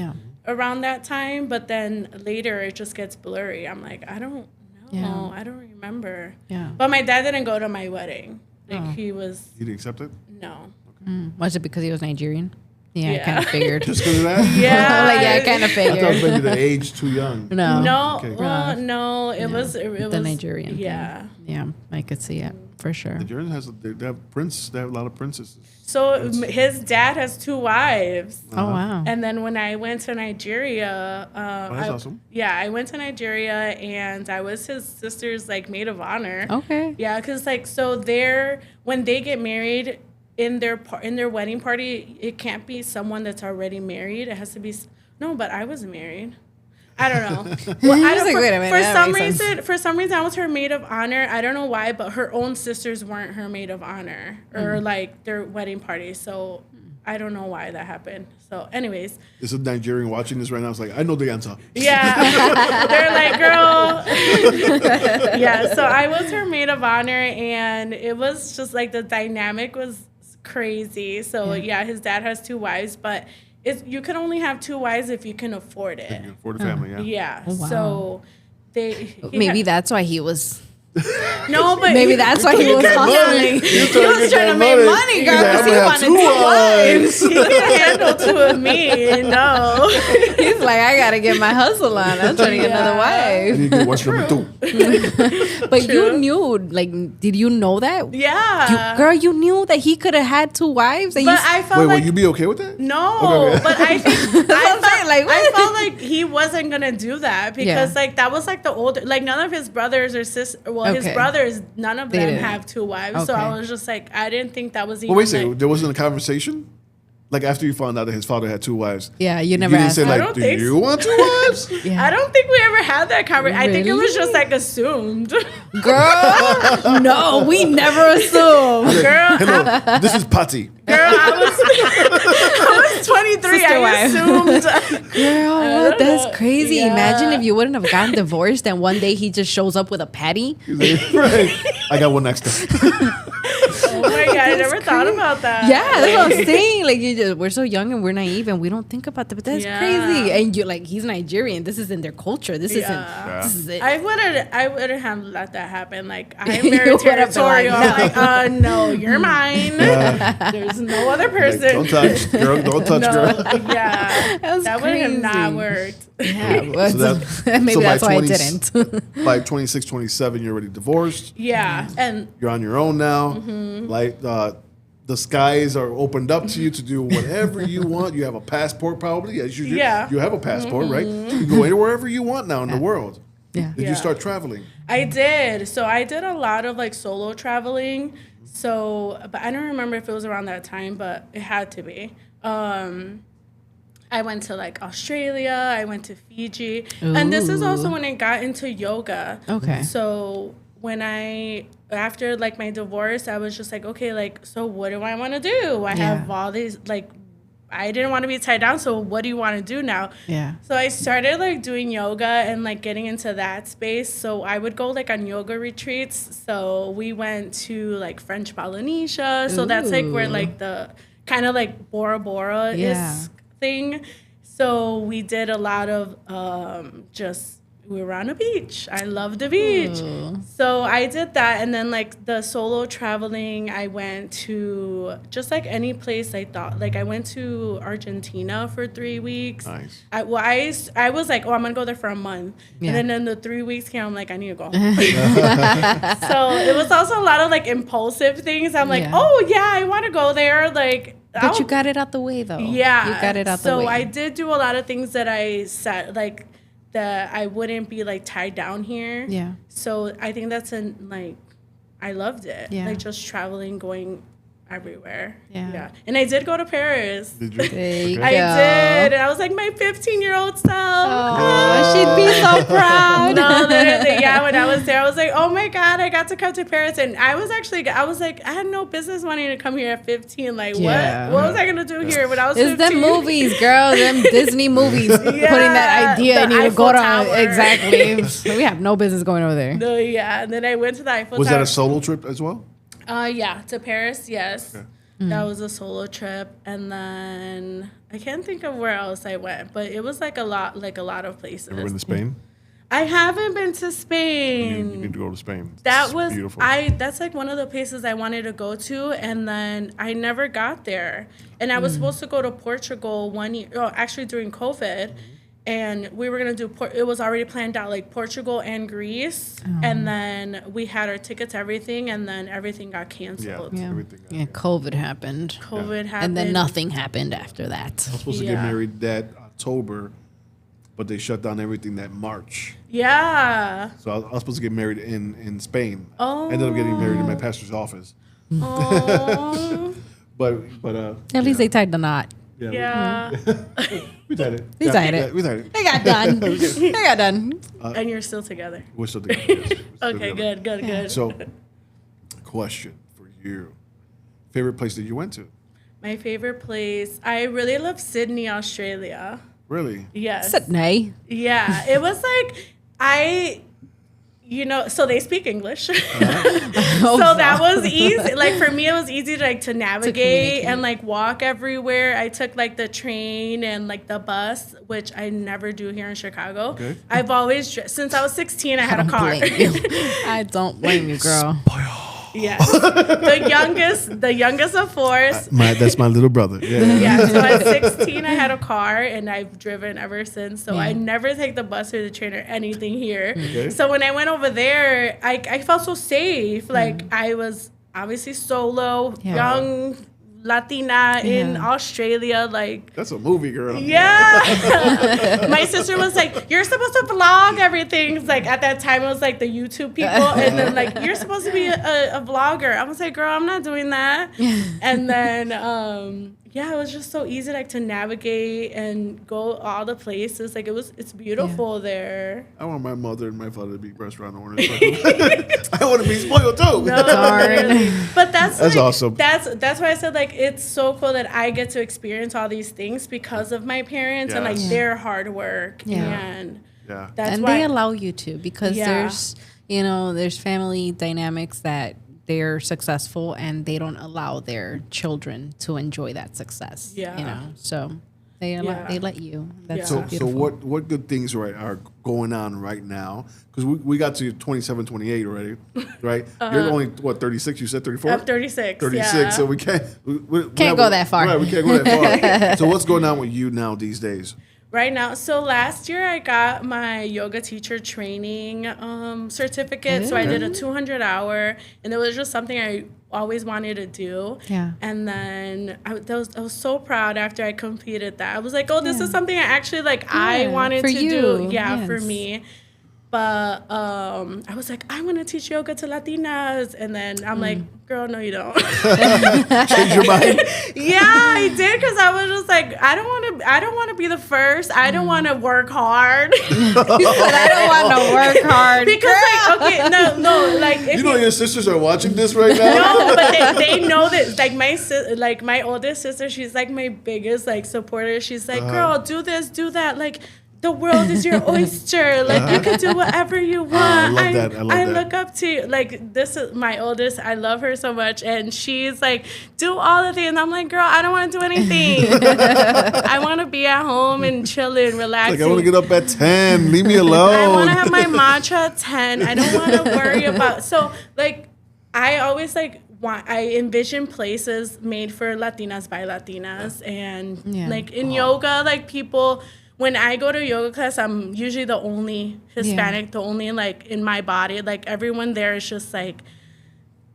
around that time, but then later it just gets blurry. I'm like, I don't know. I don't remember. Yeah. But my dad didn't go to my wedding. Like he didn't accept it? No. Okay. Was it because he was Nigerian? Yeah, I kind of figured. Just because of that? I kind of figured. I thought maybe the age too young. No. Okay. No. It was the Nigerian. Yeah. Thing. Yeah, I could see it for sure. Nigerians they have a lot of princesses. So his dad has 2 wives. Oh wow! And then when I went to Nigeria, that's awesome. Yeah, I went to Nigeria and I was his sister's like maid of honor. Okay. Yeah, because like when they get married in their wedding party, it can't be someone that's already married. It has to be but I was married. I don't know. Well, I don't, wait a minute, for some reason, I was her maid of honor. I don't know why, but her own sisters weren't her maid of honor or like their wedding party. So I don't know why that happened. So, anyways, there's a Nigerian watching this right now. It's like, I know the answer. Yeah, they're like, girl. Yeah. So I was her maid of honor, and it was just like the dynamic was crazy. So yeah, his dad has 2 wives, but you can only have 2 wives if you can afford it. You can afford a family, Yeah. Oh, wow. So maybe that's why he was. No, but maybe that's why he was hustling. He was trying to make money, girl, because he wanted 2 wives. He can't handle 2 of me. No. He's like, I gotta get my hustle on. I'm trying to get another wife. You can watch number 2. But you knew, like, did you know that? Yeah. Girl, you knew that he could have had 2 wives. But I felt would you be okay with that? No, okay. but I think I felt like he wasn't gonna do that because like that was like the older, like none of his brothers or sisters. Well, his brothers, none of them have 2 wives. Okay. So I was just like, I didn't think that was even. Well, wait a second. There wasn't a conversation? Like after you found out that his father had 2 wives. Yeah, you never didn't asked. say like, do you want 2 wives? Yeah. I don't think we ever had that conversation. Really? I think it was just like assumed. Girl, no, we never assumed. Girl, hello, this is Patty. Girl, I was 23. Sister I assumed. Girl, that's crazy. Yeah. Imagine if you wouldn't have gotten divorced and one day he just shows up with a patty. Right. I got one next time. Oh my God, I never thought about that. Yeah, that's what I'm saying. Like, we're so young and we're naive and we don't think about that. But that's crazy. And you're like, he's Nigerian. This is in their culture. This is it. I wouldn't have let that happen. Like, I'm very territorial. Like, no, you're mine. There's no other person. Like, don't touch, girl. Don't touch, girl. Yeah, that would have not worked. Yeah, maybe that's why I didn't. By 26, 27, you're already divorced. Yeah, and you're on your own now. Mm-hmm. Like the skies are opened up to you to do whatever you want. You have a passport, probably. You have a passport, right? You can go wherever you want now in the world. Yeah. Did you start traveling? I did. So I did a lot of like solo traveling. So, but I don't remember if it was around that time, but it had to be. I went to like Australia. I went to Fiji. Ooh. And this is also when I got into yoga. Okay. So after like my divorce, I was just like, okay, like, so what do I want to do? I have all these, like, I didn't want to be tied down. So what do you want to do now? Yeah. So I started like doing yoga and like getting into that space. So I would go like on yoga retreats. So we went to like French Polynesia. So that's like where like the kind of like Bora Bora is thing. So we did a lot of we were on a beach. I love the beach. Ooh. So I did that. And then like the solo traveling, I went to just like any place I thought. Like I went to Argentina for 3 weeks. Nice. I was like, I'm going to go there for a month. Yeah. And then in the 3 weeks came, I'm like, I need to go home. So it was also a lot of like impulsive things. I'm like, I want to go there. Like, but you got it out the way though. Yeah. You got it out the way. So I did do a lot of things that I said, like, that I wouldn't be like tied down here. Yeah. So I think that's I loved it. Yeah. Like just traveling, going everywhere. Yeah. And I did go to Paris. Did you? There you I go. did. And I was like my 15-year-old self. Oh, she'd be so proud. No, literally, yeah. When I was there, I was like, oh my God, I got to come to Paris. And I was like, I had no business wanting to come here at 15. Like, what was I going to do here when I was 15? It's them movies, girl. Them Disney movies putting that idea in you to go to. Exactly. We have no business going over there. No, yeah. And then I went to the Eiffel Tower. Was that a solo trip as well? Yeah, to Paris, yes. Okay. That was a solo trip. And then I can't think of where else I went, but it was like a lot of places. Ever been to Spain? I haven't been to Spain. You need to go to Spain. That was beautiful. That's like one of the places I wanted to go to, and then I never got there. And I was supposed to go to Portugal 1 year, actually during COVID, and we were gonna do. It was already planned out, like Portugal and Greece, and then we had our tickets, everything, and then everything got canceled. Everything. COVID happened. COVID happened, And then nothing happened after that. I was supposed to get married that October, but they shut down everything that March. Yeah. So I was supposed to get married in Spain. Oh. I ended up getting married in my pastor's office. Oh. But At least they tied the knot. Yeah. We tied it. We tied it. We tied it. They got done. They got done. And you're still together. We're still together. Yes. We're still Okay, together. good. So, question for you: favorite place that you went to? My favorite place, I really love Sydney, Australia. Really? Yes. Sydney. Yeah, it was like so they speak English. So that was easy. Like for me, it was easy to navigate and like walk everywhere. I took like the train and like the bus, which I never do here in Chicago. Okay. I've always, since I was 16, I had a car. I don't blame you, girl. Yes, the youngest of four. That's my little brother. Yeah. So at 16, I had a car, and I've driven ever since. So I never take the bus or the train or anything here. Okay. So when I went over there, I felt so safe. Like I was obviously solo, young Latina in Australia. Like that's a movie, girl. Yeah. My sister was like, "You're supposed to vlog everything." It's like at that time it was like the YouTube people, and then like you're supposed to be a vlogger. I was like, "Girl, I'm not doing that." And then it was just so easy to navigate and go all the places. Like it's beautiful there. I want my mother and my father to be restaurant owners. I want to be spoiled too. No, really. But that's awesome. That's why I said like it's so cool that I get to experience all these things because of my parents and like their hard work. And that's why they allow you to, because there's family dynamics that they're successful and they don't allow their children to enjoy that success. So they let you. That's so beautiful. what good things are going on right now? Because we got to 27, 28 already, right? You're only 36? You said 34? I'm 36. 36. So we can't go that far. Right, we can't go that far. So what's going on with you now these days? Right now, so last year I got my yoga teacher training certificate. So I did a 200-hour, and it was just something I always wanted to do. Yeah. And then I was so proud after I completed that. I was like, oh, this is something I actually I wanted to do. Yeah, for me. But I was like, I want to teach yoga to Latinas. And then I'm like, girl, no, you don't. Change your mind? Yeah, I did, because I was just like, I don't want to be the first. I don't want to work hard. I don't want to work hard. Because no, your sisters are watching this right now. No, but they know that. Like my oldest sister, she's like my biggest supporter. She's like, girl, do this, do that. Like, the world is your oyster. Like, you can do whatever you want. I love that. I look up to you. Like, this is my oldest. I love her so much. And she's like, do all the things. I'm like, girl, I don't want to do anything. I want to be at home and chilling, relaxing. Like, I want to get up at 10. Leave me alone. I want to have my mantra at 10. I don't want to worry about. So, I always, I envision places made for Latinas by Latinas. And, in yoga, people... When I go to yoga class, I'm usually the only Hispanic, the only, in my body. Like, everyone there is just,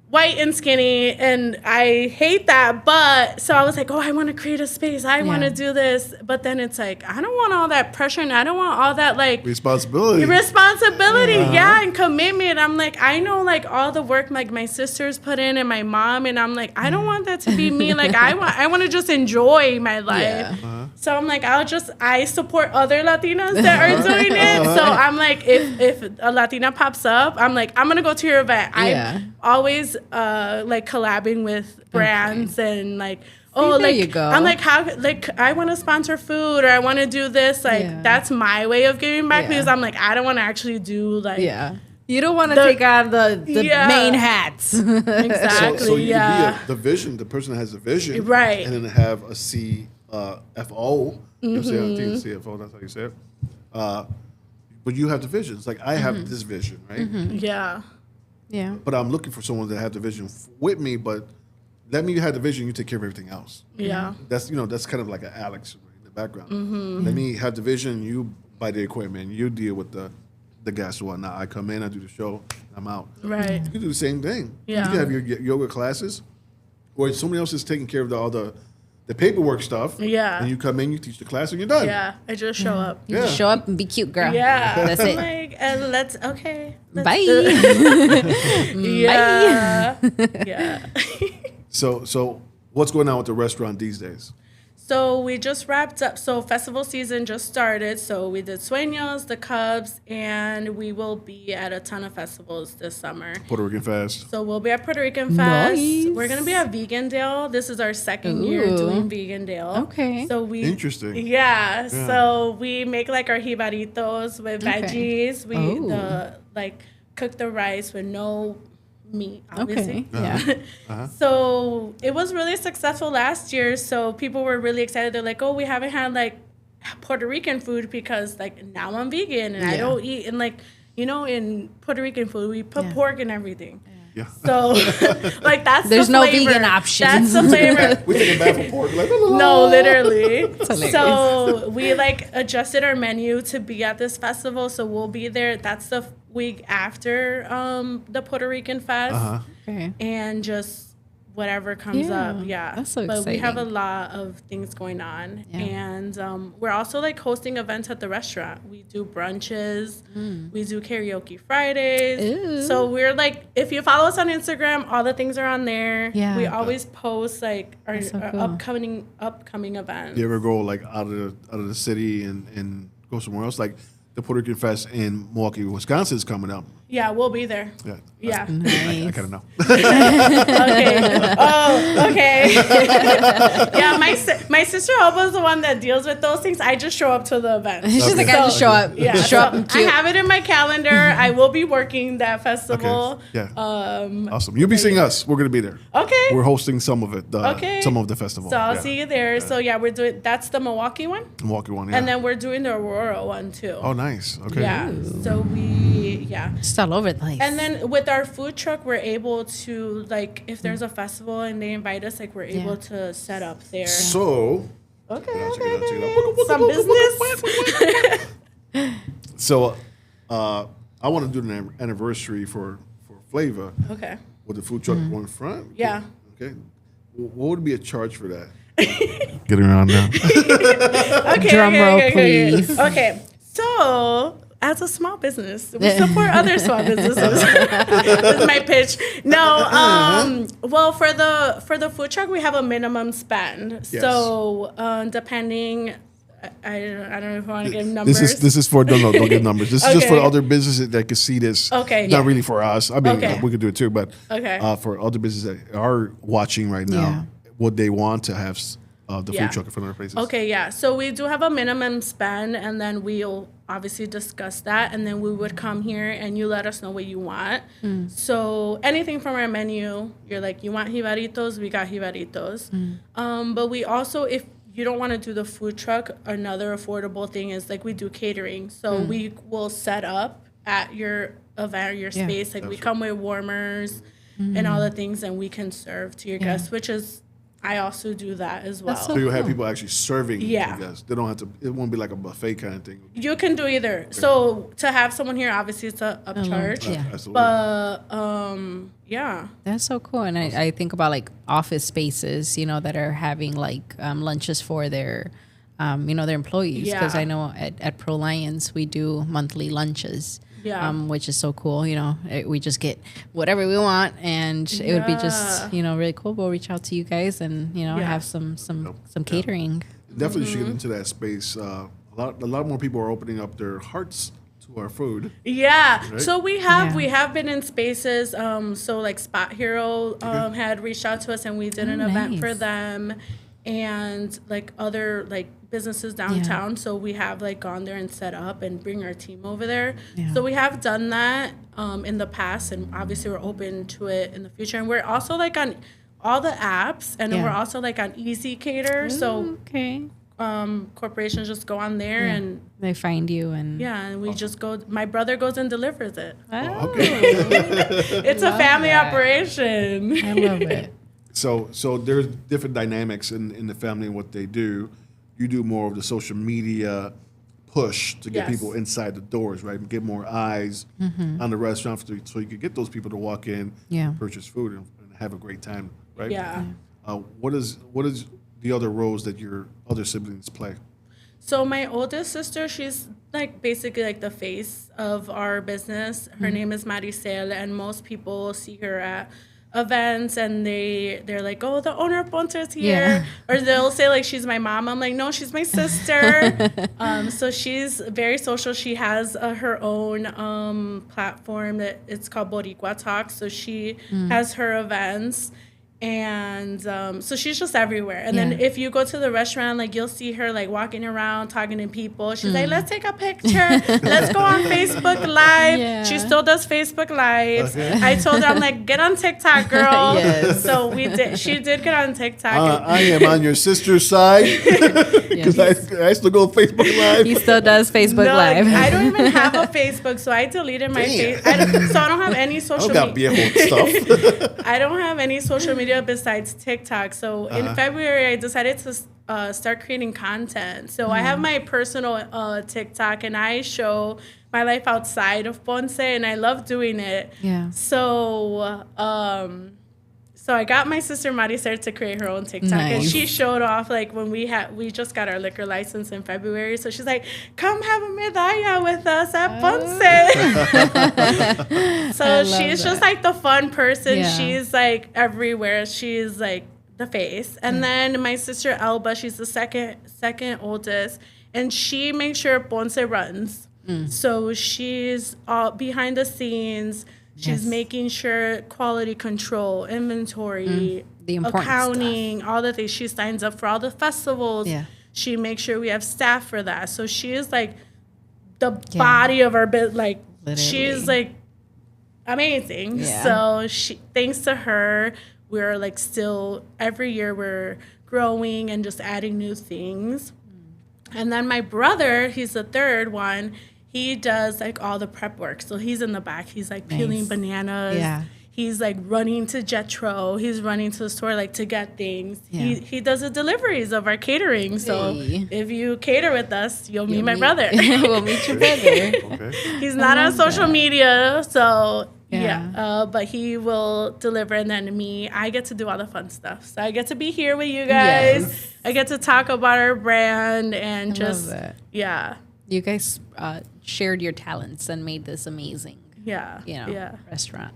white and skinny, and I hate that. But so I was like, oh, I want to create a space. I want to do this. But then it's like, I don't want all that pressure, and I don't want all that like responsibility, and commitment. I'm like, I know like all the work like my sisters put in and my mom, and I'm like, I don't want that to be me. Like I want to just enjoy my life. So I'm like, I support other Latinas that are doing it. So I'm like, if a Latina pops up, I'm like, I'm gonna go to your event. I'm always like collabing with brands and like, there you go. I'm like, how, like, I want to sponsor food or I want to do this. Like, that's my way of giving back because I'm like, I don't want to actually do like. Yeah. You don't want to take on the main hats. Exactly. So you can be the vision, the person that has the vision. Right. And then have a CFO. You say, I think CFO, that's how you say it. But you have the vision. It's like, I have this vision, right? Yeah. Yeah. But I'm looking for someone that have the vision with me, but let me have the vision, you take care of everything else. Yeah. That's kind of like an Alex in the background. Let me have the vision, you buy the equipment, you deal with the gas and whatnot. I come in, I do the show, I'm out. Right. You can do the same thing. Yeah. You can have your yoga classes where somebody else is taking care of all the paperwork stuff. Yeah. And you come in, you teach the class, and you're done. Yeah. I just show up. You just show up and be cute, girl. Yeah. That's it. Like, and let's Bye. Yeah. Yeah. So what's going on with the restaurant these days? So we just wrapped up. So festival season just started. So we did Sueños, the Cubs, and we will be at a ton of festivals this summer. Puerto Rican Fest. So we'll be at Puerto Rican Fest. Nice. We're going to be at Vegan Dale. This is our second year doing Vegan Dale. Okay. So Interesting. Yeah. So we make like our jibaritos with veggies. We cook the rice with no meat, obviously. Okay. Yeah. So it was really successful last year. So people were really excited. They're like, oh, we haven't had like Puerto Rican food because like now I'm vegan and I don't eat. And like, you know, in Puerto Rican food, we put pork in everything. Yeah. So, like, that's there's the no flavor. vegan options. That's the flavor. We take a bath for pork. Like, no, literally. So we like adjusted our menu to be at this festival. So we'll be there. That's the week after the Puerto Rican Fest. Okay. And just whatever comes up. Yeah. That's so exciting. But we have a exciting. lot of things going on. Yeah. And we're also like hosting events at the restaurant. We do brunches. We do karaoke Fridays. Ooh. So we're like, if you follow us on Instagram, all the things are on there. Yeah. We always post like our cool. upcoming events. you ever go like out of the city and go somewhere else? Like the Puerto Rican Fest in Milwaukee, Wisconsin is coming up. Yeah, we'll be there. Yeah. Yeah. I kind of know. Okay. Oh, okay. Yeah, my sister Elba is the one that deals with those things. I just show up to the event. She's like, I just show up. Yeah, Show up and I cute. have it in my calendar. I will be working that festival. Okay. Yeah. Awesome. You'll be seeing us. We're gonna be there. Okay. We're hosting some of it. Okay. Some of the festival. So I'll see you there. So yeah, we're doing that's the Milwaukee one. Milwaukee one. Yeah. And then we're doing the Aurora one too. Oh, nice. Okay. Yeah. So Just all over the place. And then with our food truck, we're able to, like, if there's a festival and they invite us, like, we're able to set up there. So. Okay. Check it out. Some business. So, I want to do an anniversary for Flava. Okay. With the food truck on front. Yeah. Okay. What would be a charge for that? Getting around now. Okay. Drum roll, please. Okay. So, as a small business, we support other small businesses. That's my pitch. No, well, for the food truck, we have a minimum spend. Yes. So, depending, I don't know if I want to give numbers. This is for don't give numbers. This is just for other businesses that could see this. Okay. Not really for us. I mean, Okay. we could do it too, but Okay. for other businesses that are watching right now, would they want to have the food truck in front of their places? Okay, yeah. So we do have a minimum spend, and then we'll obviously discuss that, and then we would come here and you let us know what you want. So anything from our menu, you're like, you want jibaritos, we got jibaritos. But we also, if you don't want to do the food truck, another affordable thing is like we do catering. So we will set up at your event or your space. Like we come with warmers and all the things, and we can serve to your guests, which is I also do that as well. So you'll have people actually serving. Yeah. I guess they don't have to. It won't be like a buffet kind of thing. You can do either. Okay. So to have someone here, obviously it's a upcharge. Yeah. But yeah. That's so cool. And I think about like office spaces, you know, that are having like lunches for their, you know, their employees. Because I know at Pro Lions we do monthly lunches. Yeah. Which is so cool. You know, we just get whatever we want, and it would be just, you know, really cool. We'll reach out to you guys and, you know, have some catering. Definitely should get into that space. A lot more people are opening up their hearts to our food. Yeah. Right? So we have been in spaces. So like Spot Hero had reached out to us, and we did an event for them, and like other like businesses downtown. So we have like gone there and set up and bring our team over there. So we have done that in the past, and obviously we're open to it in the future. And we're also like on all the apps, and we're also like on Easy Cater. So corporations just go on there and they find you, and and we just go. My brother goes and delivers it. Oh. It's a family operation. I love it. So there's different dynamics in the family and what they do. You do more of the social media push to get people inside the doors, right? And get more eyes on the restaurant so you can get those people to walk in, purchase food, and have a great time, right? Yeah. What is the other roles that your other siblings play? So my oldest sister, she's like basically like the face of our business. Her name is Maricel, and most people see her at events, and they're like, oh, the owner of Ponce is here, or they'll say like she's my mom. I'm like, no, she's my sister. So she's very social. She has her own platform that it's called Boricua Talks. So she has her events. And so she's just everywhere. And then if you go to the restaurant, like you'll see her like walking around talking to people. She's like, let's take a picture. Let's go on Facebook Live. She still does Facebook Lives. I told her, I'm like, get on TikTok, girl. So she did get on TikTok. I am on your sister's side because I still go Facebook Live. He still does Facebook Live. I don't even have a Facebook, so I deleted my Facebook. So I don't have any social media. I don't have any social media besides TikTok. So in February, I decided to start creating content. So I have my personal TikTok, and I show my life outside of Ponce, and I love doing it. So so I got my sister Maricel to create her own TikTok, and she showed off like when we just got our liquor license in February. So she's like, come have a medalla with us at Ponce. So she's just like the fun person. She's like everywhere. She's like the face. And then my sister Elba, she's the second oldest, and she makes sure Ponce runs. So she's all behind the scenes. She's making sure quality control, inventory, the accounting, all the things. She signs up for all the festivals. She makes sure we have staff for that. So she is like the body of our business. Like she's like amazing. So thanks to her, we're like still every year we're growing and just adding new things. And then my brother, he's the third one. He does like all the prep work. So he's in the back. He's like peeling bananas. He's like running to Jetro. He's running to the store like to get things. He does the deliveries of our catering. So if you cater with us, you'll meet my brother. We'll meet your brother. He's not on social media, so but he will deliver. And then I get to do all the fun stuff. So I get to be here with you guys. I get to talk about our brand and You guys shared your talents and made this amazing, restaurant.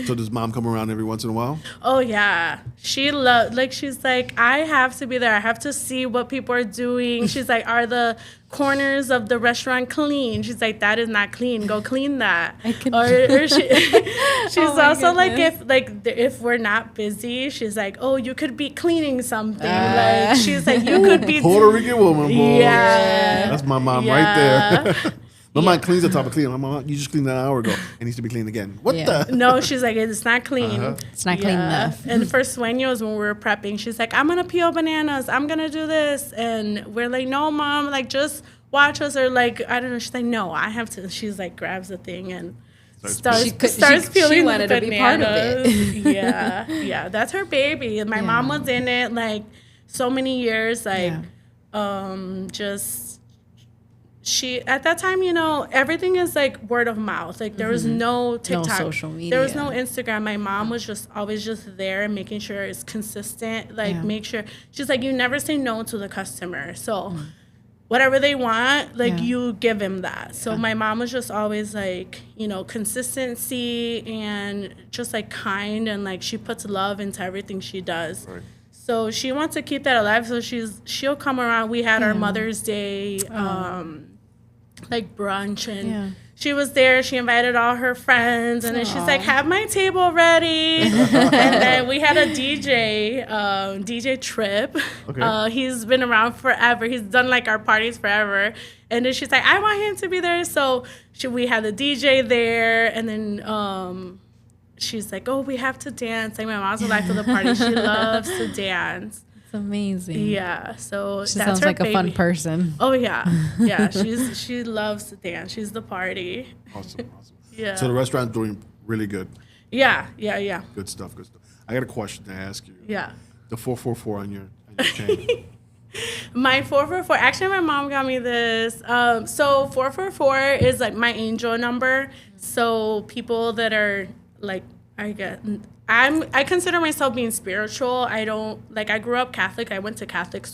So does mom come around every once in a while? Oh, yeah. She's like, I have to be there. I have to see what people are doing. She's like, are the corners of the restaurant clean? She's like, that is not clean. Go clean that. She's also like, if we're not busy, she's like, oh, you could be cleaning something. Like she's like, you could be Puerto Rican woman, boy. Yeah. That's my mom right there. My mom cleans the top of clean. My mom, you just cleaned that an hour ago. It needs to be cleaned again. What the? No, she's like, it's not clean. It's not clean enough. And for sueños, when we were prepping, she's like, I'm going to peel bananas. I'm going to do this. And we're like, no, mom, like, just watch us. Or like, I don't know. She's like, no, I have to. She's like, grabs the thing. And starts peeling wanted to be part of it. Yeah, that's her baby. My mom was in it like so many years, like she at that time, you know, everything is like word of mouth. Like there was no TikTok, no social media, there was no Instagram. My mom was just always just there and making sure it's consistent. Like make sure she's like, you never say no to the customer. So whatever they want, like you give them that. So my mom was just always like, you know, consistency and just like kind, and like she puts love into everything she does. Right. So she wants to keep that alive. So she'll come around. We had our Mother's Day like brunch, and she was there. She invited all her friends, and then she's like, have my table ready. And then we had a DJ Trip. Okay. He's been around forever. He's done like our parties forever. And then she's like, I want him to be there. So we had the DJ there, and then she's like, oh, we have to dance. Like my mom's the life of the party. She loves to dance. It's amazing. Yeah, so she that's sounds her like baby. A fun person. Oh yeah, she loves to dance. She's the party. Awesome. Yeah. So the restaurant's doing really good. Yeah. Good stuff. I got a question to ask you. Yeah. The 444 on your chain. My 444. Actually, my mom got me this. So 444 is like my angel number. So people that are like, I consider myself being spiritual. I grew up Catholic. I went to Catholic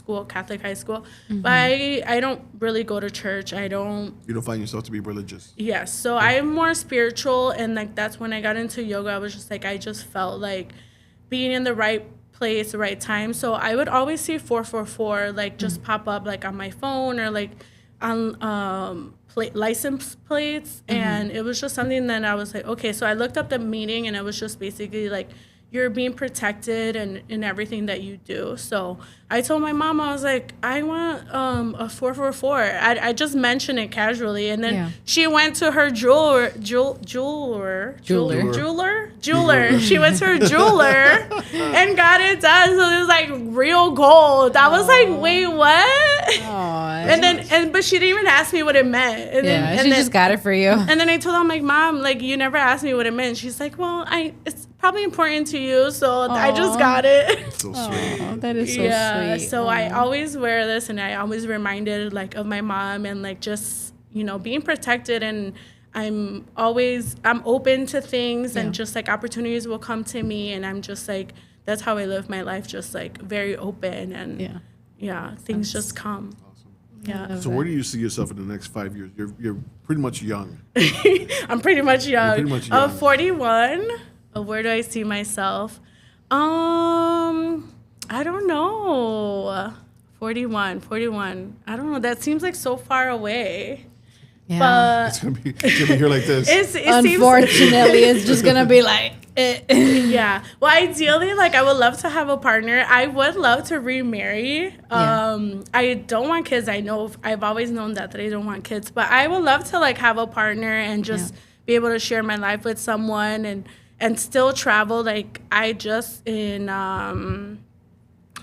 high school, but I don't really go to church. You don't find yourself to be religious? Yes. So I'm more spiritual, and like that's when I got into yoga. I was just like, I just felt like being in the right place, the right time. So I would always see 444 like just pop up like on my phone or like on license plates, and it was just something that I was like, okay. So I looked up the meaning, and it was just basically like you're being protected and in everything that you do. So I told my mom, I was like, I want a 444. I just mentioned it casually, and then she went to her jeweler. She went to her jeweler and got it done. So it was like real gold. I was like, wait, what? But she didn't even ask me what it meant. And she just got it for you. And then I told her, I'm like, Mom, like you never asked me what it meant. She's like, well, it's probably important to you, so I just got it. So sweet. That is so sweet. So I always wear this, and I always reminded like of my mom, and like just, you know, being protected, and I'm open to things, and just like opportunities will come to me, and I'm just like, that's how I live my life, just like very open, and things just come. Yeah. So where do you see yourself in the next 5 years? You're pretty much young. I'm pretty much young. You're pretty much young. 41. Where do I see myself? I don't know. 41. I don't know. That seems like so far away. Yeah. But it's gonna be here like this. Unfortunately, it's just gonna be like. Yeah. Well, ideally, like I would love to have a partner. I would love to remarry. I don't want kids. I know I've always known that I don't want kids, but I would love to like have a partner and just be able to share my life with someone and still travel. Like I just in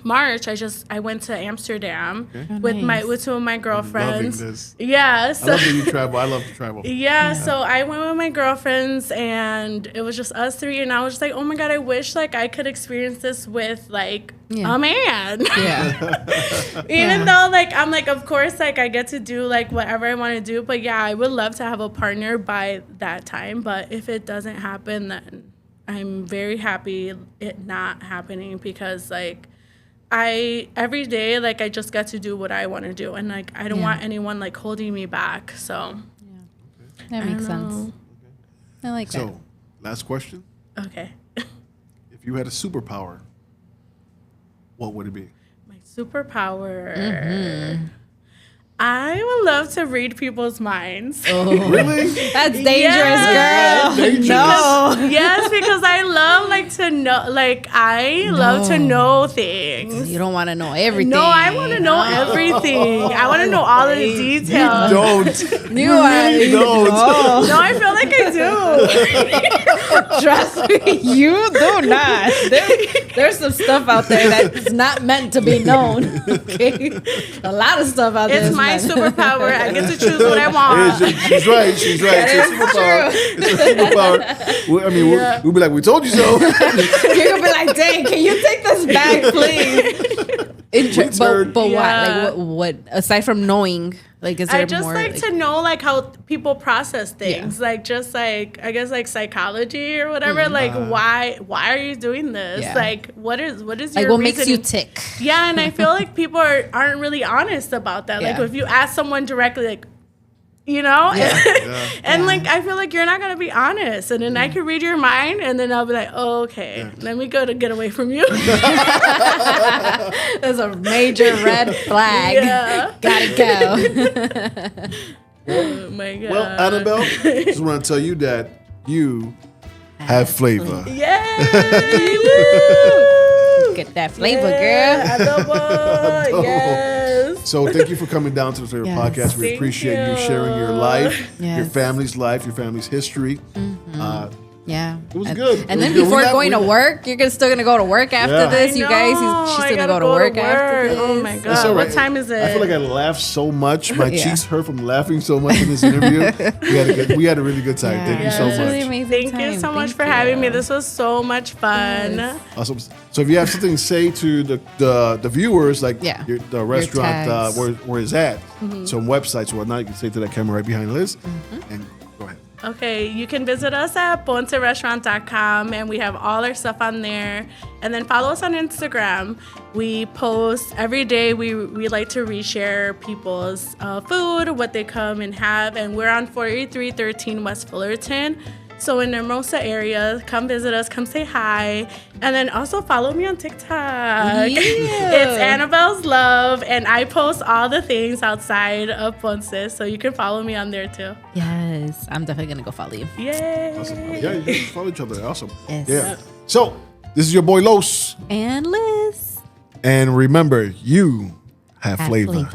March, I went to Amsterdam with two of my girlfriends. I'm loving this. Yeah, so I love that you travel. I love to travel. Yeah, so I went with my girlfriends, and it was just us three, and I was just like, oh my God, I wish like I could experience this with like a man. Yeah. Even though like I'm like, of course, like I get to do like whatever I want to do, but yeah, I would love to have a partner by that time. But if it doesn't happen, then I'm very happy it not happening, because like every day, like I just get to do what I want to do, and like I don't want anyone like holding me back. So that makes sense. I like that. So, last question. Okay. If you had a superpower, what would it be? My superpower. I would love to read people's minds. Oh. Really? That's dangerous, girl. Dangerous. No. Yes, because I love like to know. Like I love to know things. You don't want to know everything. No, I want to know everything. I want to know all of the details. You don't. You really don't. No, I feel like I do. Trust me, you do not. There's some stuff out there that's not meant to be known. Okay, a lot of stuff out there. It's my superpower. I get to choose what I want. She's right. She's superpower. It's a superpower. I mean, we'll be like, we told you so. You're gonna be like, dang, can you take this back, please? But what? Like what? Aside from knowing, like, is there I just more, like to know like how people process things, like just like I guess like psychology or whatever. Like why are you doing this? Yeah. Like what is your like what makes you tick? Yeah, and I feel like people aren't really honest about that. Like if you ask someone directly, like, you know, and like I feel like you're not gonna be honest, and then I can read your mind, and then I'll be like, oh, okay, let me go to get away from you. That's a major red flag. Yeah. Gotta go. Oh my god. Well, Anabel, just want to tell you that you have flavor. Get that flavor, girl. Adobo. Yes. So thank you for coming down to the Flava Podcast. We appreciate you sharing your life, your family's history. Yeah, it was good. And then before going to work, you're still gonna go to work after this, you guys. She's still gonna go to work after this. Oh my god! What time is it? I feel like I laughed so much. My cheeks hurt from laughing so much in this interview. We had a really good time. Thank you so much. Really amazing Thank you so much for having me. This was so much fun. Yes. Awesome. So if you have something to say to the viewers, like the restaurant where it's at, some websites or whatnot, you can say to that camera right behind Liz, and go ahead. Okay, you can visit us at poncerestaurant.com, and we have all our stuff on there. And then follow us on Instagram. We post every day. We like to reshare people's food, what they come and have. And we're on 4313 West Fullerton. So in the Hermosa area, come visit us, come say hi. And then also follow me on TikTok. Yeah. It's Anabel's Love, and I post all the things outside of Ponce, so you can follow me on there too. Yes, I'm definitely going to go follow you. Yay. Awesome. Yeah, you guys follow each other. Awesome. Yes. Yeah. So this is your boy Los. And Liz. And remember, you have flavor.